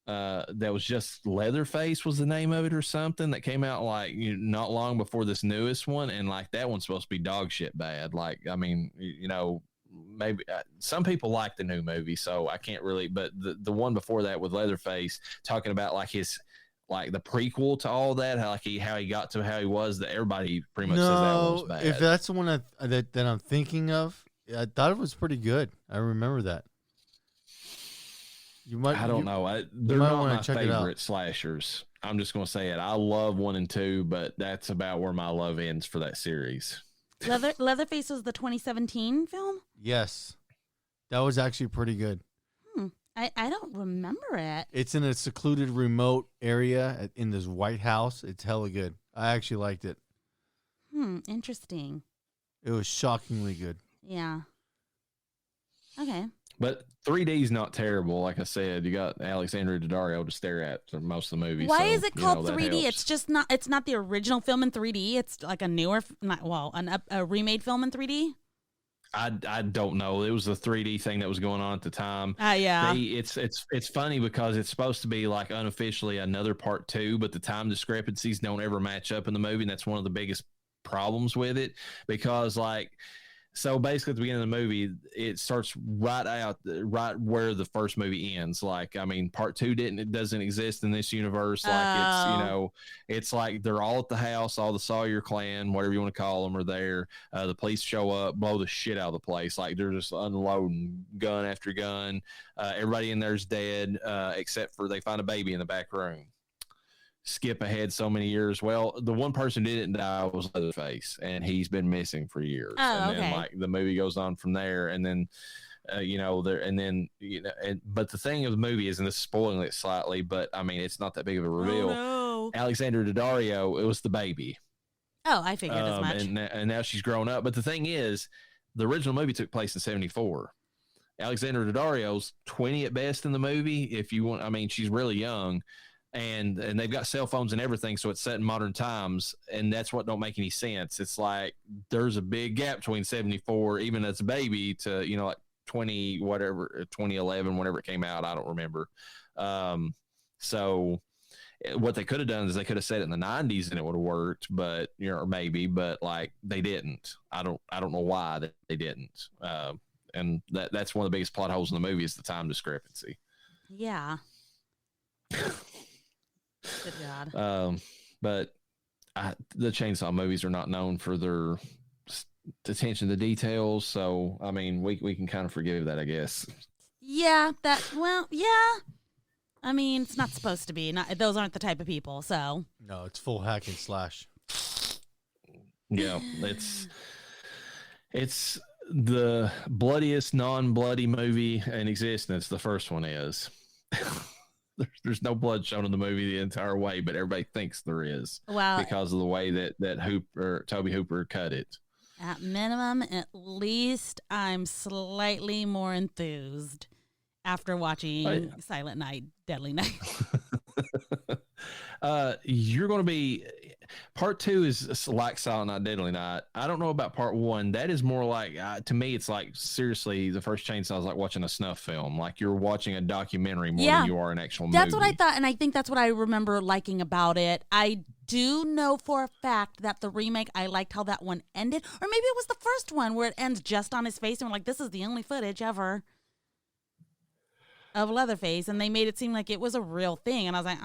that was just Leatherface was the name of it or something that came out like not long before this newest one, and like that one's supposed to be dog shit bad. Like, I mean, maybe some people like the new movie, so I can't really. But the one before that with Leatherface talking about like his. Like the prequel to all that, how he got to how he was, that everybody pretty much says that was bad. If that's the one that I'm thinking of, I thought it was pretty good. I remember that. I don't know. They're not my favorite slashers. I'm just going to say it. I love 1 and 2, but that's about where my love ends for that series. Leatherface was the 2017 film? Yes. That was actually pretty good. I don't remember it. It's in a secluded remote area in this White House. It's hella good. I actually liked it. Interesting. It was shockingly good. Yeah. Okay. But 3D is not terrible. Like I said, you got Alexandra Daddario to stare at for most of the movies. Why is it called 3D? It's just not. It's not the original film in 3D. It's like a newer, a remade film in 3D. I don't know. It was a 3D thing that was going on at the time. Yeah. It's funny because it's supposed to be like unofficially another part 2, but the time discrepancies don't ever match up in the movie, and that's one of the biggest problems with it. Because so basically at the beginning of the movie, it starts right where the first movie ends. Like, I mean, part 2 doesn't exist in this universe. Like it's like they're all at the house, all the Sawyer clan, whatever you want to call them, are there. The police show up, blow the shit out of the place. Like they're just unloading gun after gun. Everybody in there's dead, except for they find a baby in the back room. Skip ahead so many years. Well, the one person who didn't die was Leatherface, and he's been missing for years. Then like the movie goes on from there, and then but the thing of the movie is, and this is spoiling it slightly, but I mean it's not that big of a reveal. Oh, no. Alexandra Daddario, it was the baby. Oh, I figured as much. And now she's grown up. But the thing is, the original movie took place in 1974. Alexandra Daddario's 20 at best in the movie. If you want, I mean, she's really young, and they've got cell phones and everything, so it's set in modern times, and that's what don't make any sense. It's like there's a big gap between 74, even as a baby, to like 2011, whenever it came out. I don't remember. So what they could have done is they could have said it in the 90s and it would have worked, but or maybe, but like they didn't. I don't know why that they didn't. And that's one of the biggest plot holes in the movie is the time discrepancy. Yeah. Good God. But the Chainsaw movies are not known for their attention to details, so I mean, we can kind of forgive that, I guess. Yeah, yeah. I mean, it's not supposed to be. Those aren't the type of people, so. No, it's full hack and slash. Yeah, it's the bloodiest non-bloody movie in existence. The first one is. There's no blood shown in the movie the entire way, but everybody thinks there is. Well, because of the way that Toby Hooper cut it. At minimum, at least I'm slightly more enthused after watching Silent Night, Deadly Night. You're going to be... Part 2 is like Silent Night, Deadly Night. I don't know about part 1. That is more like, to me, it's like, seriously, the first Chainsaw is like watching a snuff film. Like you're watching a documentary more than you are an actual movie. That's what I thought, and I think that's what I remember liking about it. I do know for a fact that the remake, I liked how that one ended. Or maybe it was the first one where it ends just on his face, and we're like, this is the only footage ever of Leatherface, and they made it seem like it was a real thing, and I was like,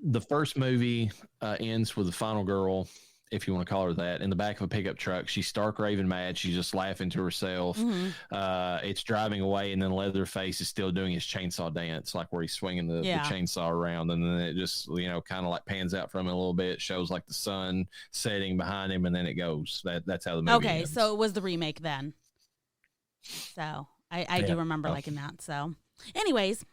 The first movie ends with the final girl, if you want to call her that, in the back of a pickup truck. She's stark raving mad. She's just laughing to herself. Mm-hmm. It's driving away, and then Leatherface is still doing his chainsaw dance, like where he's swinging the chainsaw around, and then it just, kind of like pans out from him a little bit, shows like the sun setting behind him, and then it goes. That's how the movie ends. So it was the remake then. So I do remember liking that, so... Anyways.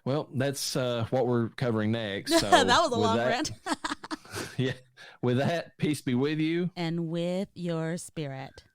Well, that's what we're covering next. So that was a long rant. Yeah. With that, peace be with you. And with your spirit.